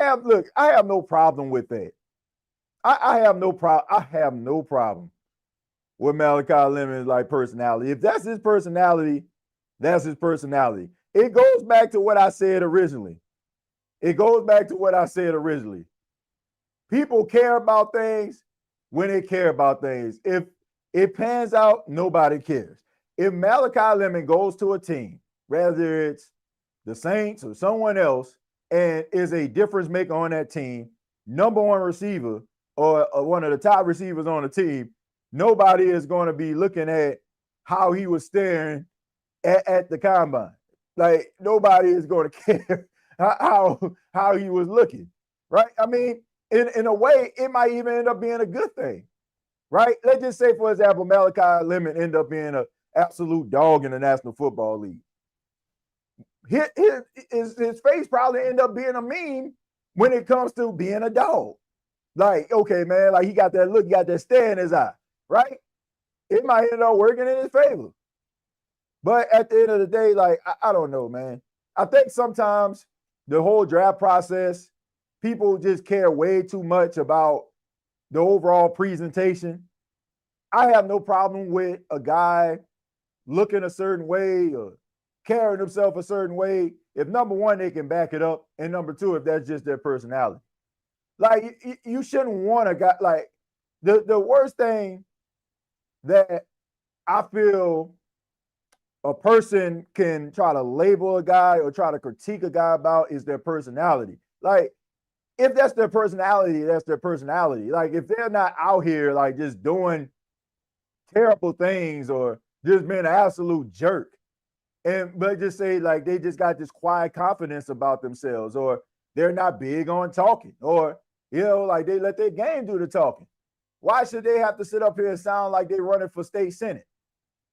have no problem with that. I have no problem with Malachi Lemon's like personality. If that's his personality, that's his personality. It goes back to what I said originally. People care about things when they care about things. If it pans out, nobody cares. If Malachi Lemon goes to a team, whether it's the Saints or someone else, and is a difference maker on that team, number one receiver or one of the top receivers on the team, nobody is going to be looking at how he was staring at the combine. Like nobody is going to care how he was looking, right? I mean, in a way, it might even end up being a good thing, right? Let's just say, for example, Malachi Lemon end up being an absolute dog in the National Football League. His face probably end up being a meme when it comes to being a dog. Like, okay, man, like he got that look, he got that stare in his eye, right? It might end up working in his favor. But at the end of the day, like, I don't know, man. I think sometimes the whole draft process, people just care way too much about the overall presentation. I have no problem with a guy looking a certain way or carrying himself a certain way if, number one, they can back it up, and number two, if that's just their personality. Like, you shouldn't want a guy, like, the worst thing that I feel a person can try to label a guy or try to critique a guy about is their personality. Like, if that's their personality, that's their personality. Like, if they're not out here, like, just doing terrible things or just being an absolute jerk, but just say, like, they just got this quiet confidence about themselves, or they're not big on talking, or, you know, like, they let their game do the talking. Why should they have to sit up here and sound like they're running for state senate?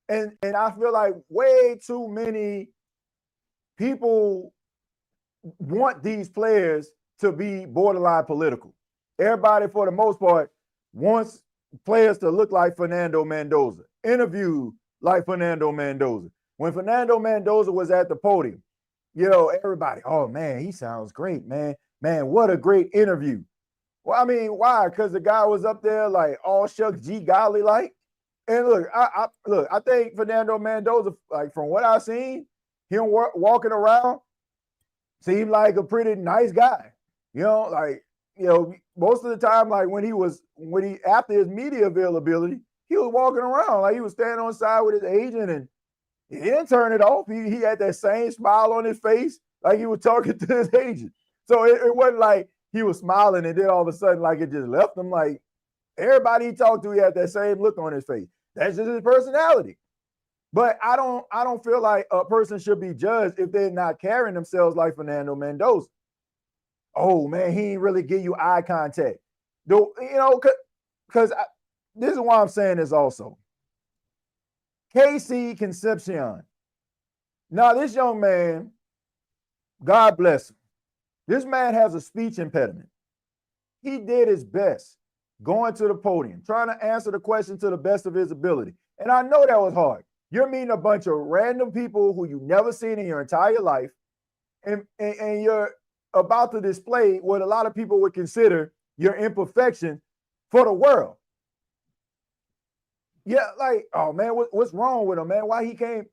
And I feel like way too many people want these players to be borderline political. Everybody, for the most part, wants players to look like Fernando Mendoza, interview like Fernando Mendoza. When Fernando Mendoza was at the podium, you know, everybody, oh, man, he sounds great, man. Man, what a great interview. Well, I mean, why? Because the guy was up there like all shucks, gee golly, like. And look, I think Fernando Mendoza, like from what I've seen, him walking around, seemed like a pretty nice guy. You know, like, you know, most of the time, like after his media availability, he was walking around like he was standing on the side with his agent, and he didn't turn it off. He had that same smile on his face, like he was talking to his agent. So it wasn't like he was smiling and then all of a sudden, like, it just left him. Like, everybody he talked to, he had that same look on his face. That's just his personality. But I don't feel like a person should be judged if they're not carrying themselves like Fernando Mendoza. Oh, man, he ain't really give you eye contact. Though, you know, because this is why I'm saying this also. KC Concepcion. Now, this young man, God bless him. This man has a speech impediment. He did his best going to the podium, trying to answer the question to the best of his ability. And I know that was hard. You're meeting a bunch of random people who you've never seen in your entire life, and you're about to display what a lot of people would consider your imperfection for the world. Yeah, like, oh man, what's wrong with him, man? Why he can't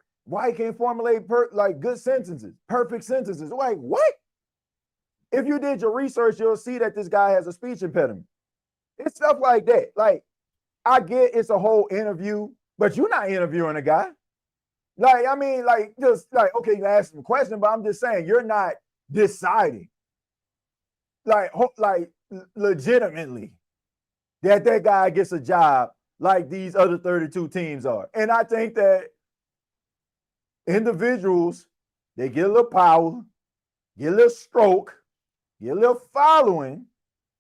formulate like good sentences, perfect sentences? Like, what? If you did your research, you'll see that this guy has a speech impediment. It's stuff like that. Like, I get it's a whole interview, but you're not interviewing a guy. Like, I mean, like, just like, okay, you ask him a question, but I'm just saying you're not deciding, like legitimately that guy gets a job like these other 32 teams are. And I think that individuals, they get a little power, get a little stroke, get a little following,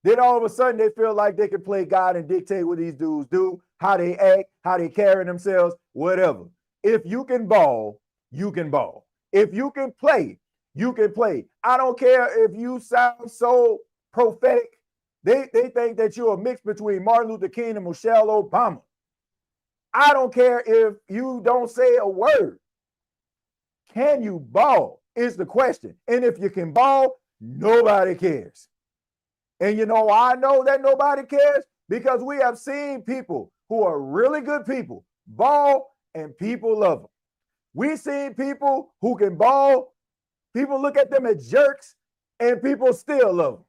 then all of a sudden they feel like they can play God and dictate what these dudes do, how they act, how they carry themselves, whatever. If you can ball, you can ball. If you can play, you can play. I don't care if you sound so prophetic. They think that you're a mix between Martin Luther King and Michelle Obama. I don't care if you don't say a word. Can you ball is the question. And if you can ball, Nobody cares. And you know why I know that nobody cares? Because we have seen people who are really good people ball and people love them. We've seen people who can ball, people look at them as jerks, and people still love them.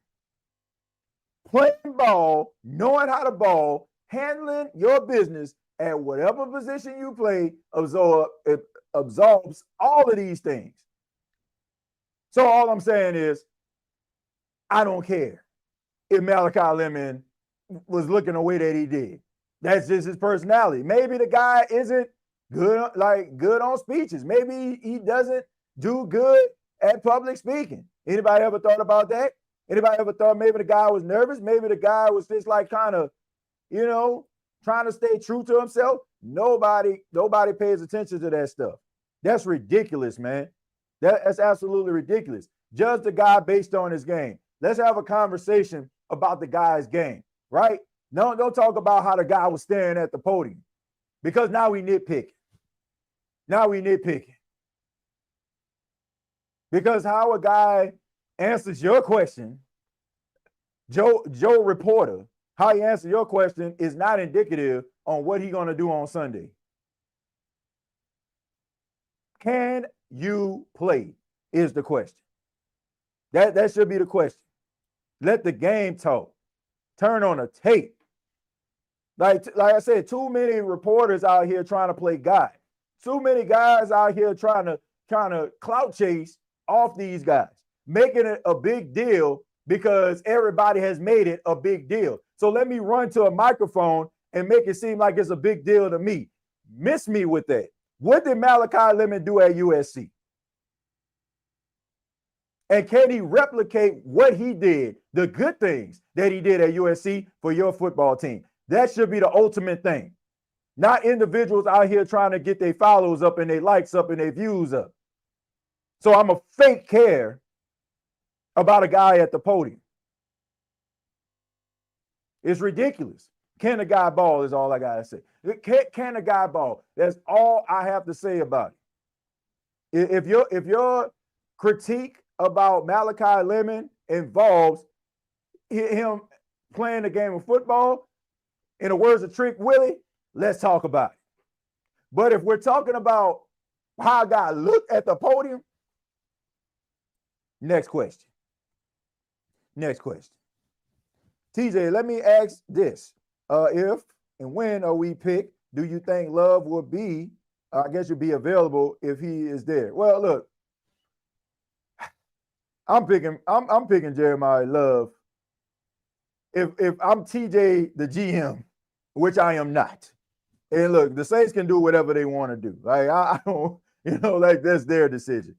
Playing ball, knowing how to ball, handling your business at whatever position you play absorbs all of these things. So all I'm saying is, I don't care if Malachi Lemon was looking the way that he did. That's just his personality. Maybe the guy isn't good on speeches. Maybe he doesn't do good at public speaking. Anybody ever thought about that? Anybody ever thought maybe the guy was nervous? Maybe the guy was just like kind of, trying to stay true to himself? Nobody pays attention to that stuff. That's ridiculous, man. That's absolutely ridiculous. Judge the guy based on his game. Let's have a conversation about the guy's game, right? No, don't talk about how the guy was staring at the podium, because now we nitpicking. Because how a guy answers your question, Joe Reporter, how he answers your question is not indicative on what he's going to do on Sunday. Can you play is the question. That should be the question. Let the game talk. Turn on a tape. Like I said, too many reporters out here trying to play guy. Too many guys out here trying to clout chase off these guys, making it a big deal because everybody has made it a big deal. So let me run to a microphone and make it seem like it's a big deal to me. Miss me with that. What did Malachi Lemon do at USC? And can he replicate what he did, the good things that he did at USC for your football team? That should be the ultimate thing. Not individuals out here trying to get their follows up and their likes up and their views up. So I'm a fake care about a guy at the podium. It's ridiculous. Can a guy ball is all I got to say. Can a guy ball? That's all I have to say about it. If your critique about Malachi Lemon involves him playing the game of football, in the words of Trick Willie, let's talk about it. But if we're talking about how a guy looked at the podium, next question. TJ, let me ask this. If and when are we picked, do you think Love will be, I guess you'll be available if he is there? Well, look, I'm picking Jeremiah Love. If I'm TJ, the GM, which I am not. And look, the Saints can do whatever they want to do. Like I don't, that's their decision.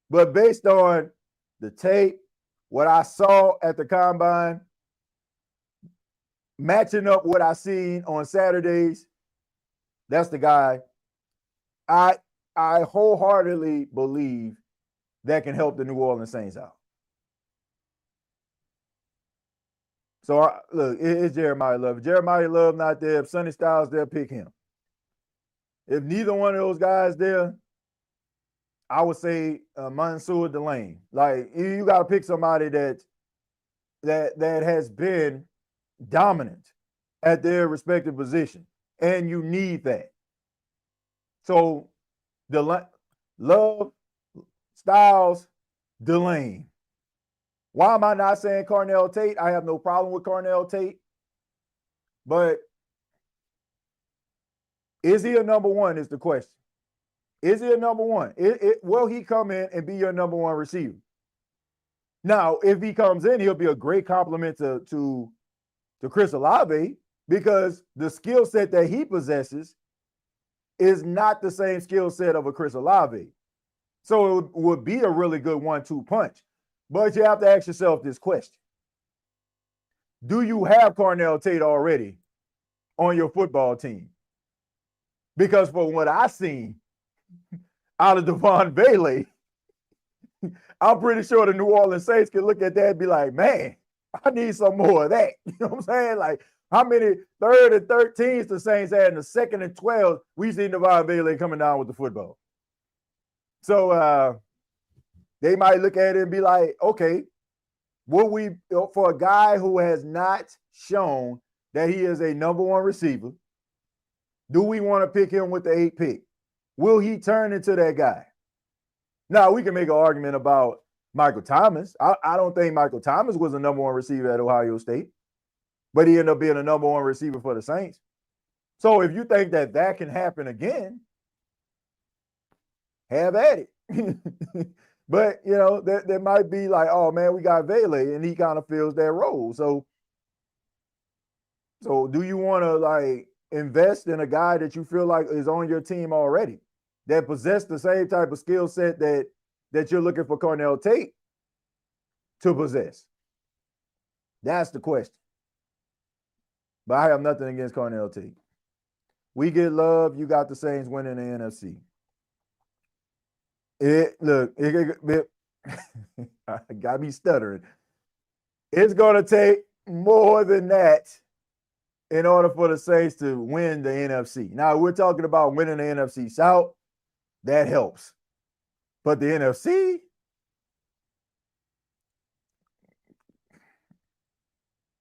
But based on the tape, what I saw at the combine, matching up what I seen on Saturdays, that's the guy I wholeheartedly believe that can help the New Orleans Saints out. So look, it's Jeremiah Love. If Jeremiah Love not there, if Sonny Styles there, pick him. If neither one of those guys there, I would say Mansour Delane. Like you got to pick somebody that has been dominant at their respective position, and you need that. So Love, Styles, Delane. Why am I not saying Cornell Tate? I have no problem with Cornell Tate. But is he a number one is the question. Is he a number one? Will he come in and be your number one receiver? Now, if he comes in, he'll be a great compliment to Chris Olave, because the skill set that he possesses is not the same skill set of a Chris Olave. So it would be a really good 1-2 punch. But you have to ask yourself this question. Do you have Cornell Tate already on your football team? Because from what I've seen out of Devon Bailey, I'm pretty sure the New Orleans Saints can look at that and be like, man, I need some more of that. You know what I'm saying? Like, how many 3rd and 13s the Saints had in the 2nd and 12? We seen Devon Bailey coming down with the football. So they might look at it and be like, okay, Will we, for a guy who has not shown that he is a number one receiver, do we want to pick him with the 8th pick? Will he turn into that guy? Now, we can make an argument about Michael Thomas. I don't think Michael Thomas was a number one receiver at Ohio State, but he ended up being a number one receiver for the Saints. So if you think that that can happen again, have at it. But, you know, there might be like, oh, man, we got Vele, and he kind of fills that role. So do you want to, like, invest in a guy that you feel like is on your team already, that possess the same type of skill set that you're looking for Cornell Tate to possess? That's the question. But I have nothing against Cornell Tate. We get love. You got the Saints winning the NFC. It got me stuttering. It's going to take more than that in order for the Saints to win the NFC. Now, we're talking about winning the NFC South. That helps. But the NFC,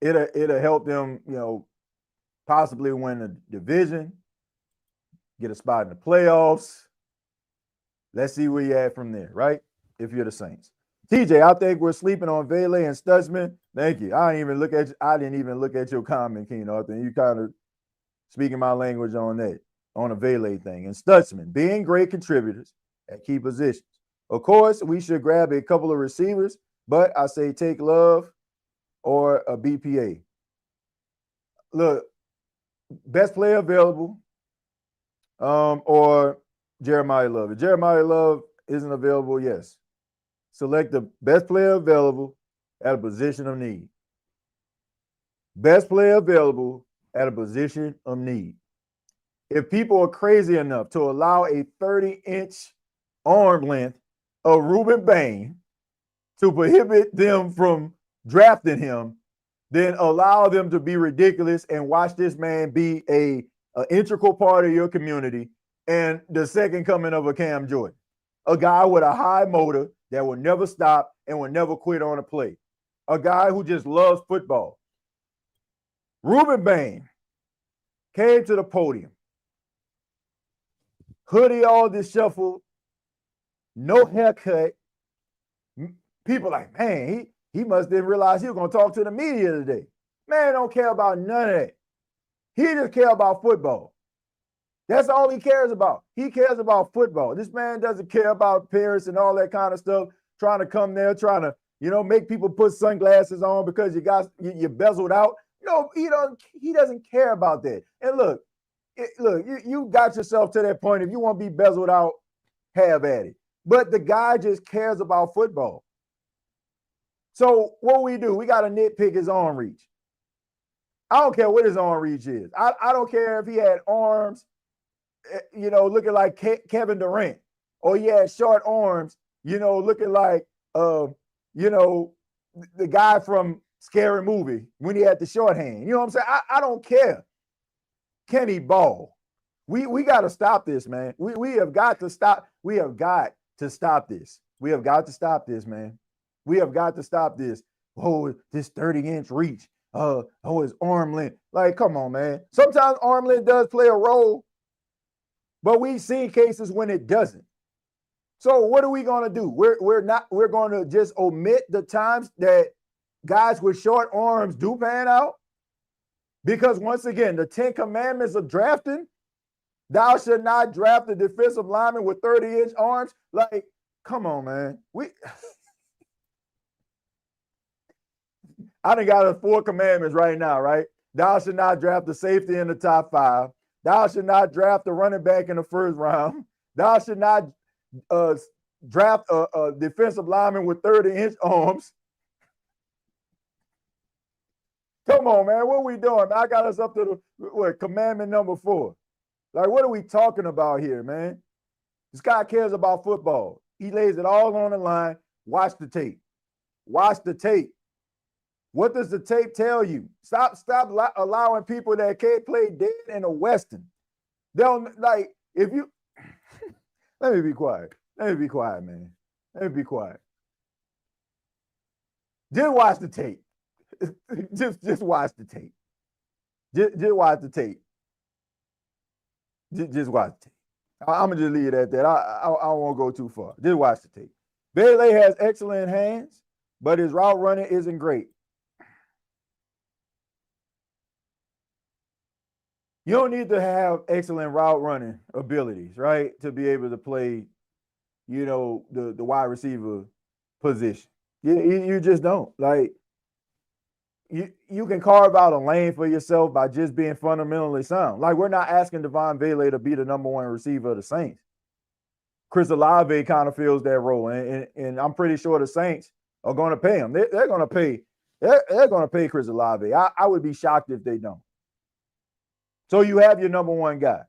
it'll help them, you know, possibly win the division, get a spot in the playoffs. Let's see where you're at from there, right? If you're the Saints. TJ, I think we're sleeping on Vele and Stutzman. Thank you. I didn't even look at your comment, King Arthur. You kind of speaking my language on that, on a Vele thing. And Stutzman, being great contributors at key positions. Of course, we should grab a couple of receivers, but I say take Love or a BPA. Look, best player available, or Jeremiah Love. If Jeremiah Love isn't available, yes. Select the best player available at a position of need. Best player available at a position of need. If people are crazy enough to allow a 30-inch arm length of Ruben Bain to prohibit them from drafting him, then allow them to be ridiculous and watch this man be an integral part of your community and the second coming of a Cam Jordan, a guy with a high motor that will never stop and will never quit on a play, a guy who just loves football. Ruben Bain came to the podium, hoodie all disheveled, no haircut. People like, man, he must didn't realize he was going to talk to the media today. Man don't care about none of that. He just cares about football. That's all he cares about. He cares about football. This man doesn't care about Paris and all that kind of stuff, trying to come there, trying to, you know, make people put sunglasses on because you bezeled out. No, he doesn't care about that. And look, you got yourself to that point. If you want to be bezeled out, have at it. But the guy just cares about football. So what we do, we got to nitpick his arm reach. I don't care what his arm reach is. I don't care if he had arms, you know, looking like Kevin Durant, or he had short arms, you know, looking like, you know, the guy from Scary Movie when he had the short hand. You know what I'm saying? I don't care. Can he ball? We got to stop this, man. We have got to stop. We have got to stop this. We have got to stop this, man. We have got to stop this. Oh, this 30-inch reach. Oh, his arm length. Like, come on, man. Sometimes arm length does play a role, but we've seen cases when it doesn't. So what are we going to do? We're going to just omit the times that guys with short arms do pan out? Because once again, the 10 commandments of drafting, thou should not draft a defensive lineman with 30-inch arms. Like, come on, man. I done got 4 commandments right now, right? Thou should not draft the safety in the top 5. Thou should not draft the running back in the first round. Thou should not draft a defensive lineman with 30-inch arms. Come on, man. What are we doing? I got us up to commandment number 4. Like, what are we talking about here, man? This guy cares about football. He lays it all on the line. Watch the tape. Watch the tape. What does the tape tell you? Stop allowing people that can't play dead in a Western. They'll, like, if you let me be quiet. Let me be quiet, man. Let me be quiet. Just watch the tape. just watch the tape. Just watch the tape. Just watch the tape. I'm gonna just leave it at that. I won't go too far. Just watch the tape. Bailey has excellent hands, but his route running isn't great. You don't need to have excellent route running abilities, right, to be able to play, the wide receiver position. You just don't. Like, you can carve out a lane for yourself by just being fundamentally sound. Like, we're not asking Devon Bailey to be the number one receiver of the Saints. Chris Olave kind of fills that role, and I'm pretty sure the Saints are going to pay him. They're going to pay. They're going to pay Chris Olave. I would be shocked if they don't. So you have your number one guy.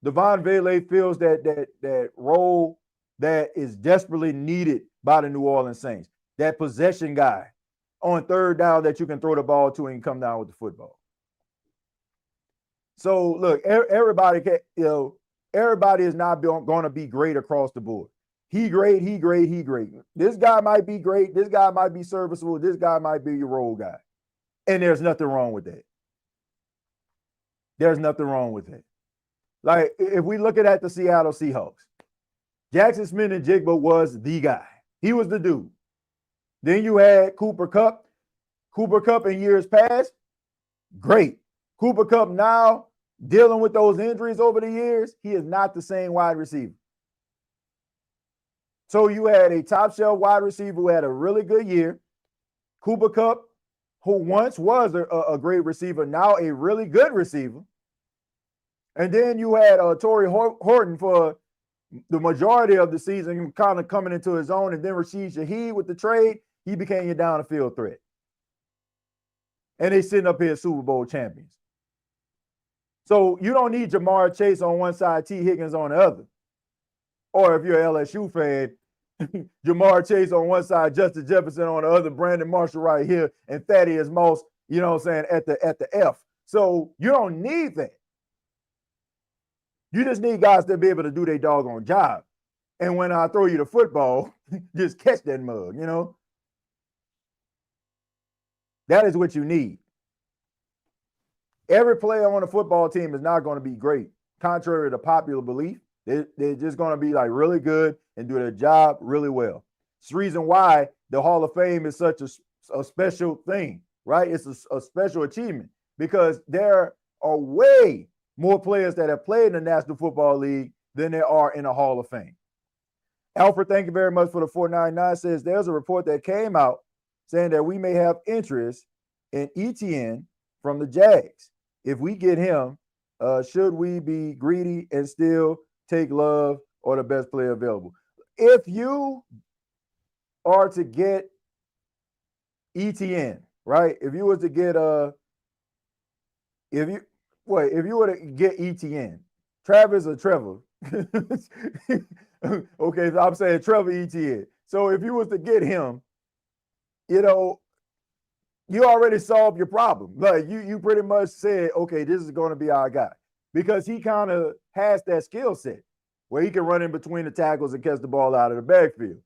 Devon Bailey fills that role that is desperately needed by the New Orleans Saints. That possession guy on third down that you can throw the ball to and come down with the football. So look, everybody is not going to be great across the board. He great. This guy might be great. This guy might be serviceable. This guy might be your role guy. And there's nothing wrong with that. There's nothing wrong with it. Like, if we look at the Seattle Seahawks, Jackson Smith-Njigba was the guy. He was the dude. Then you had Cooper Kupp. Cooper Kupp in years past, great. Cooper Kupp now, dealing with those injuries over the years, he is not the same wide receiver. So you had a top shelf wide receiver who had a really good year. Cooper Kupp, who once was a great receiver, now a really good receiver. And then you had Torrey Horton for the majority of the season, kind of coming into his own. And then Rashid Shaheed with the trade, he became your down the field threat. And they sitting up here Super Bowl champions. So you don't need Jamar Chase on one side, T. Higgins on the other. Or if you're an LSU fan, Jamar Chase on one side, Justin Jefferson on the other, Brandon Marshall right here, and Thaddeus Moss, at the F. So you don't need that. You just need guys to be able to do their doggone job. And when I throw you the football, just catch that mug, That is what you need. Every player on a football team is not going to be great. Contrary to popular belief, they're just going to be like really good and do their job really well. It's the reason why the Hall of Fame is such a special thing, right? It's a special achievement because there are way more players that have played in the National Football League than there are in the Hall of Fame. Alfred, thank you very much for the 499, says there's a report that came out saying that we may have interest in ETN from the Jags. If we get him, should we be greedy and still take Love or the best player available? If you are to get ETN, right? If you were to get if you were to get ETN, Travis or Trevor? Okay, so I'm saying Trevor ETN. So if you was to get him, you already solved your problem. Like you pretty much said, okay, this is going to be our guy because he kind of has that skill set where he can run in between the tackles and catch the ball out of the backfield.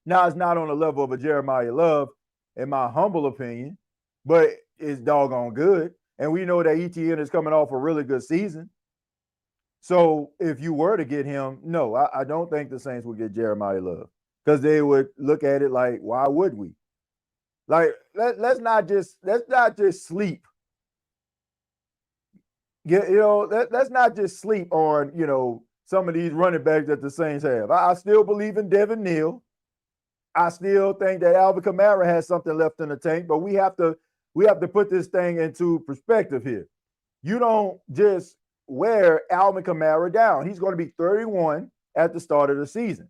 Now, it's not on the level of a Jeremiah Love, in my humble opinion, but it's doggone good. And we know that ETN is coming off a really good season. So if you were to get him, no, I don't think the Saints would get Jeremiah Love because they would look at it like, why would we? Like, let's not just sleep. Let's not just sleep on, some of these running backs that the Saints have. I still believe in Devin Neal. I still think that Alvin Kamara has something left in the tank, but we have to put this thing into perspective here. You don't just wear Alvin Kamara down. He's going to be 31 at the start of the season.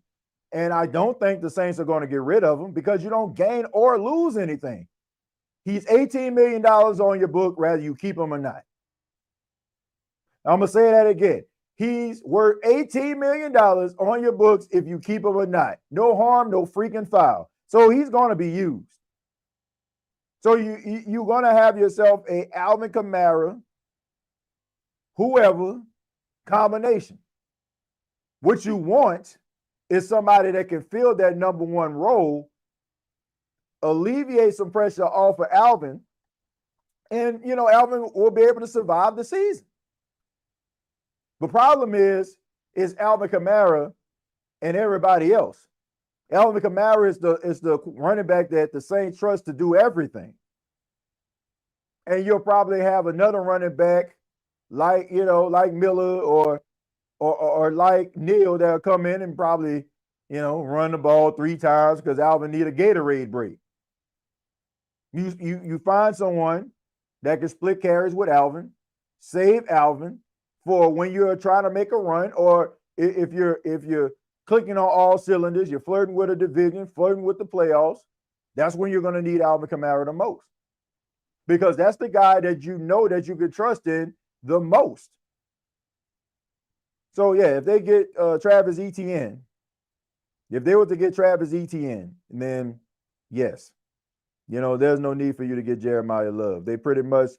And I don't think the Saints are going to get rid of him because you don't gain or lose anything. He's $18 million on your book, whether you keep him or not. I'm going to say that again. He's worth $18 million on your books if you keep him or not. No harm, no freaking foul. So he's going to be used. So you're going to have yourself a Alvin Kamara, whoever, combination. What you want is somebody that can fill that number one role alleviate some pressure off of Alvin, and Alvin will be able to survive the season. The problem is Alvin Kamara and everybody else. Alvin Kamara is the running back that the Saints trust to do everything. And you'll probably have another running back like Miller or like Neal that'll come in and probably, run the ball 3 times because Alvin need a Gatorade break. You find someone that can split carries with Alvin, save Alvin for when you're trying to make a run, or if you're clicking on all cylinders, you're flirting with a division, flirting with the playoffs, that's when you're going to need Alvin Kamara the most. Because that's the guy that that you could trust in the most. So, yeah, if they get Travis Etienne, if they were to get Travis Etienne, then yes, there's no need for you to get Jeremiah Love. They pretty much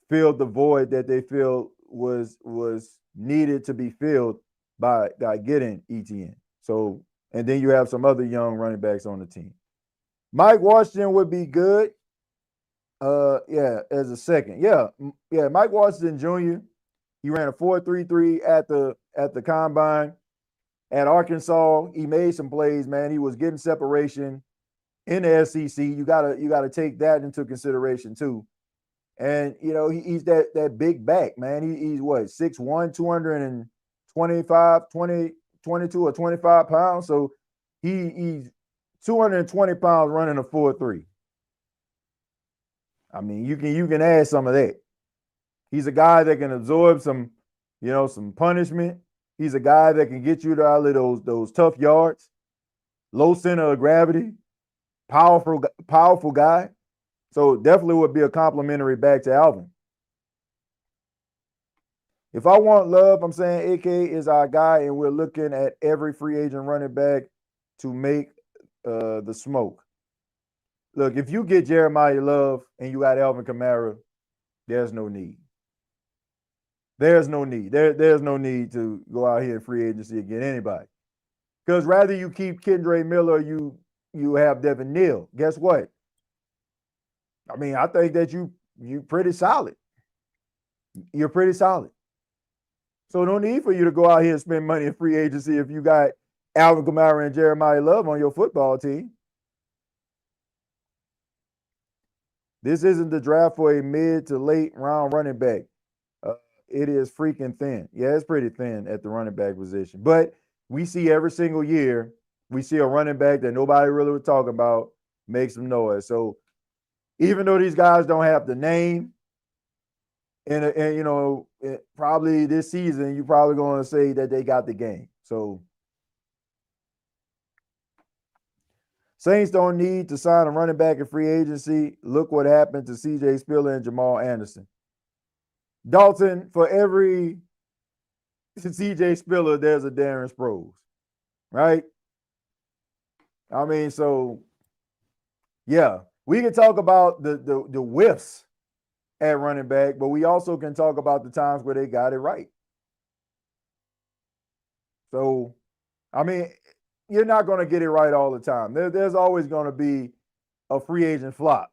filled the void that they feel was needed to be filled by getting Etienne. So, and then you have some other young running backs on the team. Mike Washington would be good. As a second. Mike Washington Jr. He ran a 4.33 at the combine. At Arkansas, he made some plays, man. He was getting separation in the SEC. You gotta take that into consideration too. And he's that big back, man. He's what, 6'1", 22 or 25 pounds. So he's 220 pounds running a 4.3. I mean, you can add some of that. He's a guy that can absorb some punishment. He's a guy that can get you to out of those tough yards, low center of gravity, powerful guy. So definitely would be a complimentary back to Alvin. If I want Love, I'm saying AK is our guy, and we're looking at every free agent running back to make the smoke. Look, if you get Jeremiah Love and you got Alvin Kamara, there's no need. There's no need. There's no need to go out here in free agency and get anybody. Because rather you keep Kendre Miller, you have Devin Neal. Guess what? I mean, I think that you pretty solid. You're pretty solid. So no need for you to go out here and spend money in free agency if you got Alvin Kamara and Jeremiah Love on your football team. This isn't the draft for a mid to late round running back. It is freaking thin. Yeah, it's pretty thin at the running back position. But we see every single year, we see a running back that nobody really would talk about make some noise. So even though these guys don't have the name, and probably this season, you're probably going to say that they got the game. So Saints don't need to sign a running back in free agency. Look what happened to CJ Spiller and Jamal Anderson. Dalton, for every CJ Spiller, there's a Darren Sproles, right? I mean, so yeah, we can talk about the whiffs at running back, but we also can talk about the times where they got it right. So, I mean, you're not going to get it right all the time. There's always going to be a free agent flop,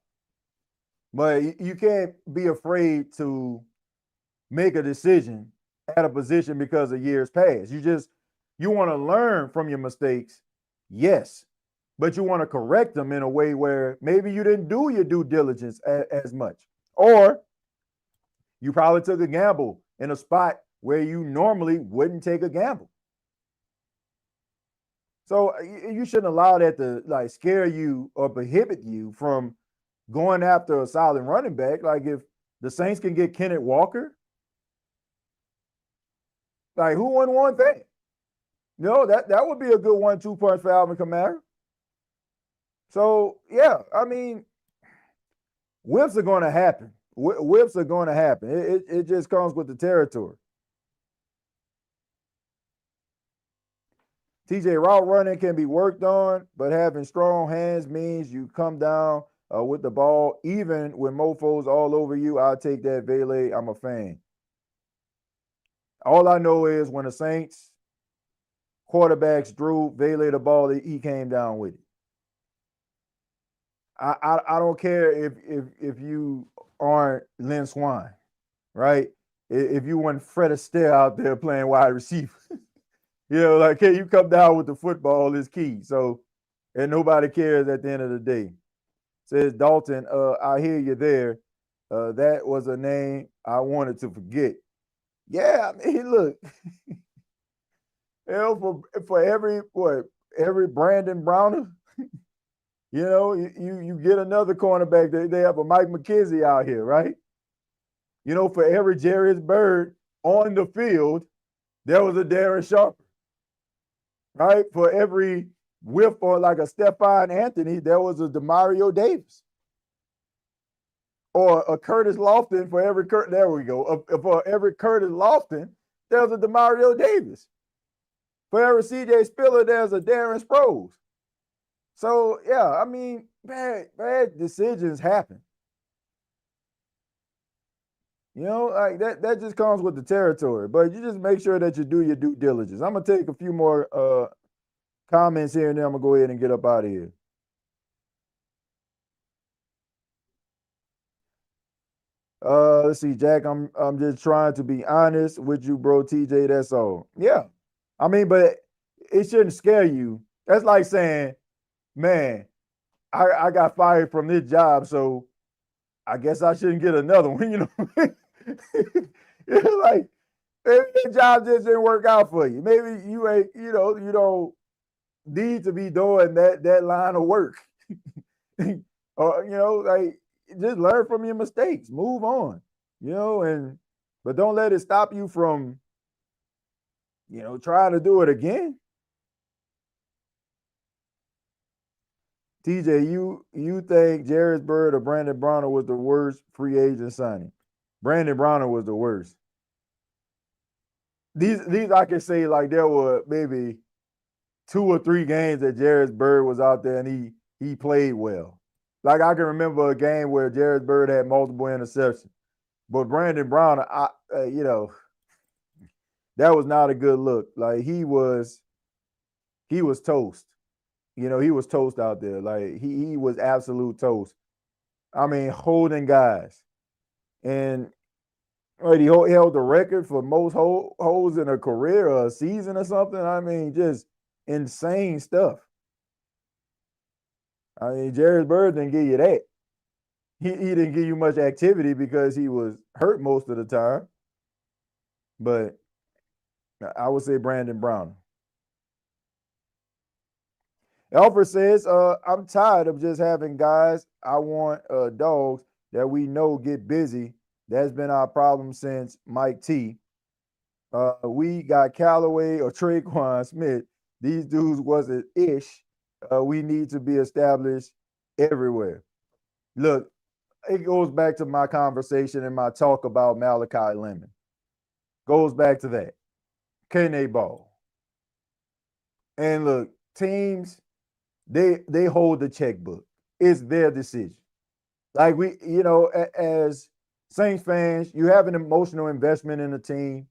but you can't be afraid to make a decision at a position because of years past. You want to learn from your mistakes, yes, but you want to correct them in a way where maybe you didn't do your due diligence as much, or you probably took a gamble in a spot where you normally wouldn't take a gamble. So you shouldn't allow that to scare you or prohibit you from going after a solid running back. Like if the Saints can get Kenneth Walker, who wouldn't want that? That would be a good 1-2 punch for Alvin Kamara. So yeah, I mean, whiffs are going to happen. Whiffs are going to happen. It just comes with the territory. TJ, route running can be worked on, but having strong hands means you come down with the ball. Even when mofos all over you, I'll take that, Vele. I'm a fan. All I know is when the Saints quarterbacks drew Vele the ball, he came down with it. I don't care if you aren't Lynn Swan, right? If you want Fred Astaire out there playing wide receiver, like, hey, you come down with the football is key. So, and nobody cares at the end of the day. Says Dalton, I hear you there. That was a name I wanted to forget. Yeah, I mean, look, for every Brandon Browner, you get another cornerback. They have a Mike McKenzie out here, right? For every Jairus Byrd on the field, there was a Darren Sharper, right? For every whiff or like a Stephon Anthony, there was a Demario Davis. Or a Curtis Lofton for every there we go. For every Curtis Lofton, there's a Demario Davis. For every CJ Spiller, there's a Darren Sproles. So yeah, I mean, bad decisions happen. Like that just comes with the territory. But you just make sure that you do your due diligence. I'm gonna take a few more comments here, and then I'm gonna go ahead and get up out of here. Let's see, Jack. I'm just trying to be honest with you, bro. TJ, that's all. Yeah. I mean, but it shouldn't scare you. That's like saying, man, I got fired from this job, so I guess I shouldn't get another one, Like, maybe the job just didn't work out for you. Maybe you ain't, you don't need to be doing that line of work. Or, like, just learn from your mistakes, move on, but don't let it stop you from, trying to do it again. TJ, you think Jairus Byrd or Brandon Browner was the worst free agent signing? Brandon Browner was the worst. These I can say, like, there were maybe 2 or 3 games that Jairus Byrd was out there and he played well. Like, I can remember a game where Jairus Byrd had multiple interceptions. But Brandon Browner, that was not a good look. Like, he was toast. He was toast out there. Like, he was absolute toast. I mean, holding guys. And he held the record for most holds in a career or a season or something. I mean, just insane stuff. I mean, Jairus Byrd didn't give you that. He didn't give you much activity because he was hurt most of the time. But I would say Brandon Brown. Alfred says, I'm tired of just having guys. I want dogs that we know get busy. That's been our problem since Mike T. We got Callaway or Traquan Smith. These dudes wasn't ish. We need to be established everywhere. Look, it goes back to my conversation and my talk about Malachi Lemon. Goes back to that. Can they ball? And look, teams, they hold the checkbook. It's their decision. Like, we, as Saints fans, you have an emotional investment in the team.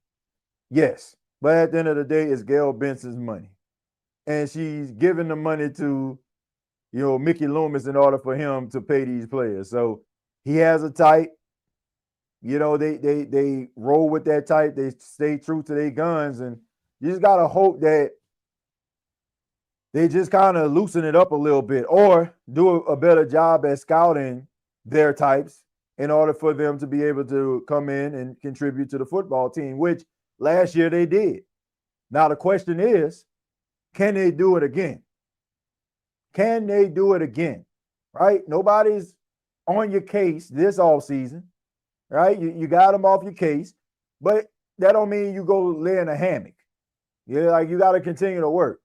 Yes. But at the end of the day, it's Gail Benson's money. And she's giving the money to, Mickey Loomis in order for him to pay these players. So he has a type. They roll with that type. They stay true to their guns. And you just got to hope that they just kind of loosen it up a little bit or do a better job at scouting their types in order for them to be able to come in and contribute to the football team, which last year they did. Now, the question is, can they do it again? Can they do it again? Right? Nobody's on your case this offseason, right? You got them off your case, but that don't mean you go lay in a hammock. Like, you got to continue to work.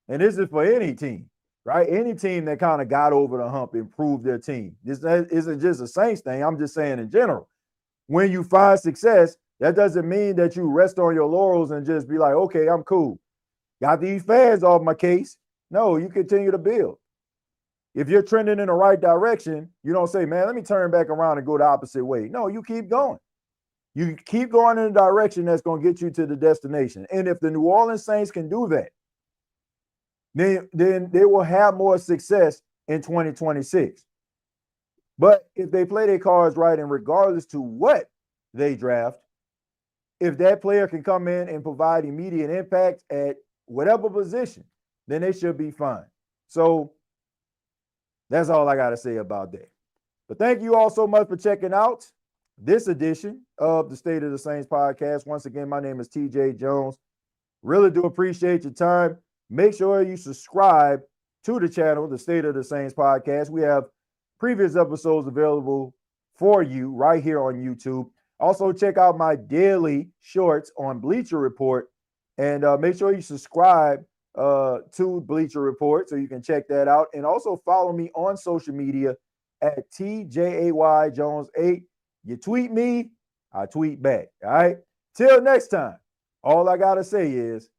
And this is for any team, right? Any team that kind of got over the hump, improved their team. This isn't just a Saints thing. I'm just saying in general. When you find success, that doesn't mean that you rest on your laurels and just be like, okay, I'm cool. Got these fans off my case. No, you continue to build. If you're trending in the right direction, you don't say, man, let me turn back around and go the opposite way. No, you keep going. You keep going in the direction that's going to get you to the destination. And if the New Orleans Saints can do that, then they will have more success in 2026. But if they play their cards right, and regardless to what they draft, if that player can come in and provide immediate impact at whatever position, then they should be fine. So that's all I got to say about that. But thank you all so much for checking out this edition of the State of the Saints podcast. Once again, my name is TJ Jones. Really do appreciate your time. Make sure you subscribe to the channel, the State of the Saints podcast. We have previous episodes available for you right here on YouTube. Also, check out my daily shorts on Bleacher Report, and make sure you subscribe to Bleacher Report so you can check that out. And also follow me on social media at TJAYJones8. You tweet me, I tweet back. All right. Till next time, all I gotta say is,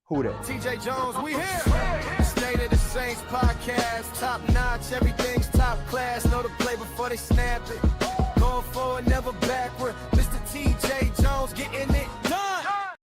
who that? TJ Jones, we here. State of the Saints podcast, top notch, everything's top class. Know the play before they snap it.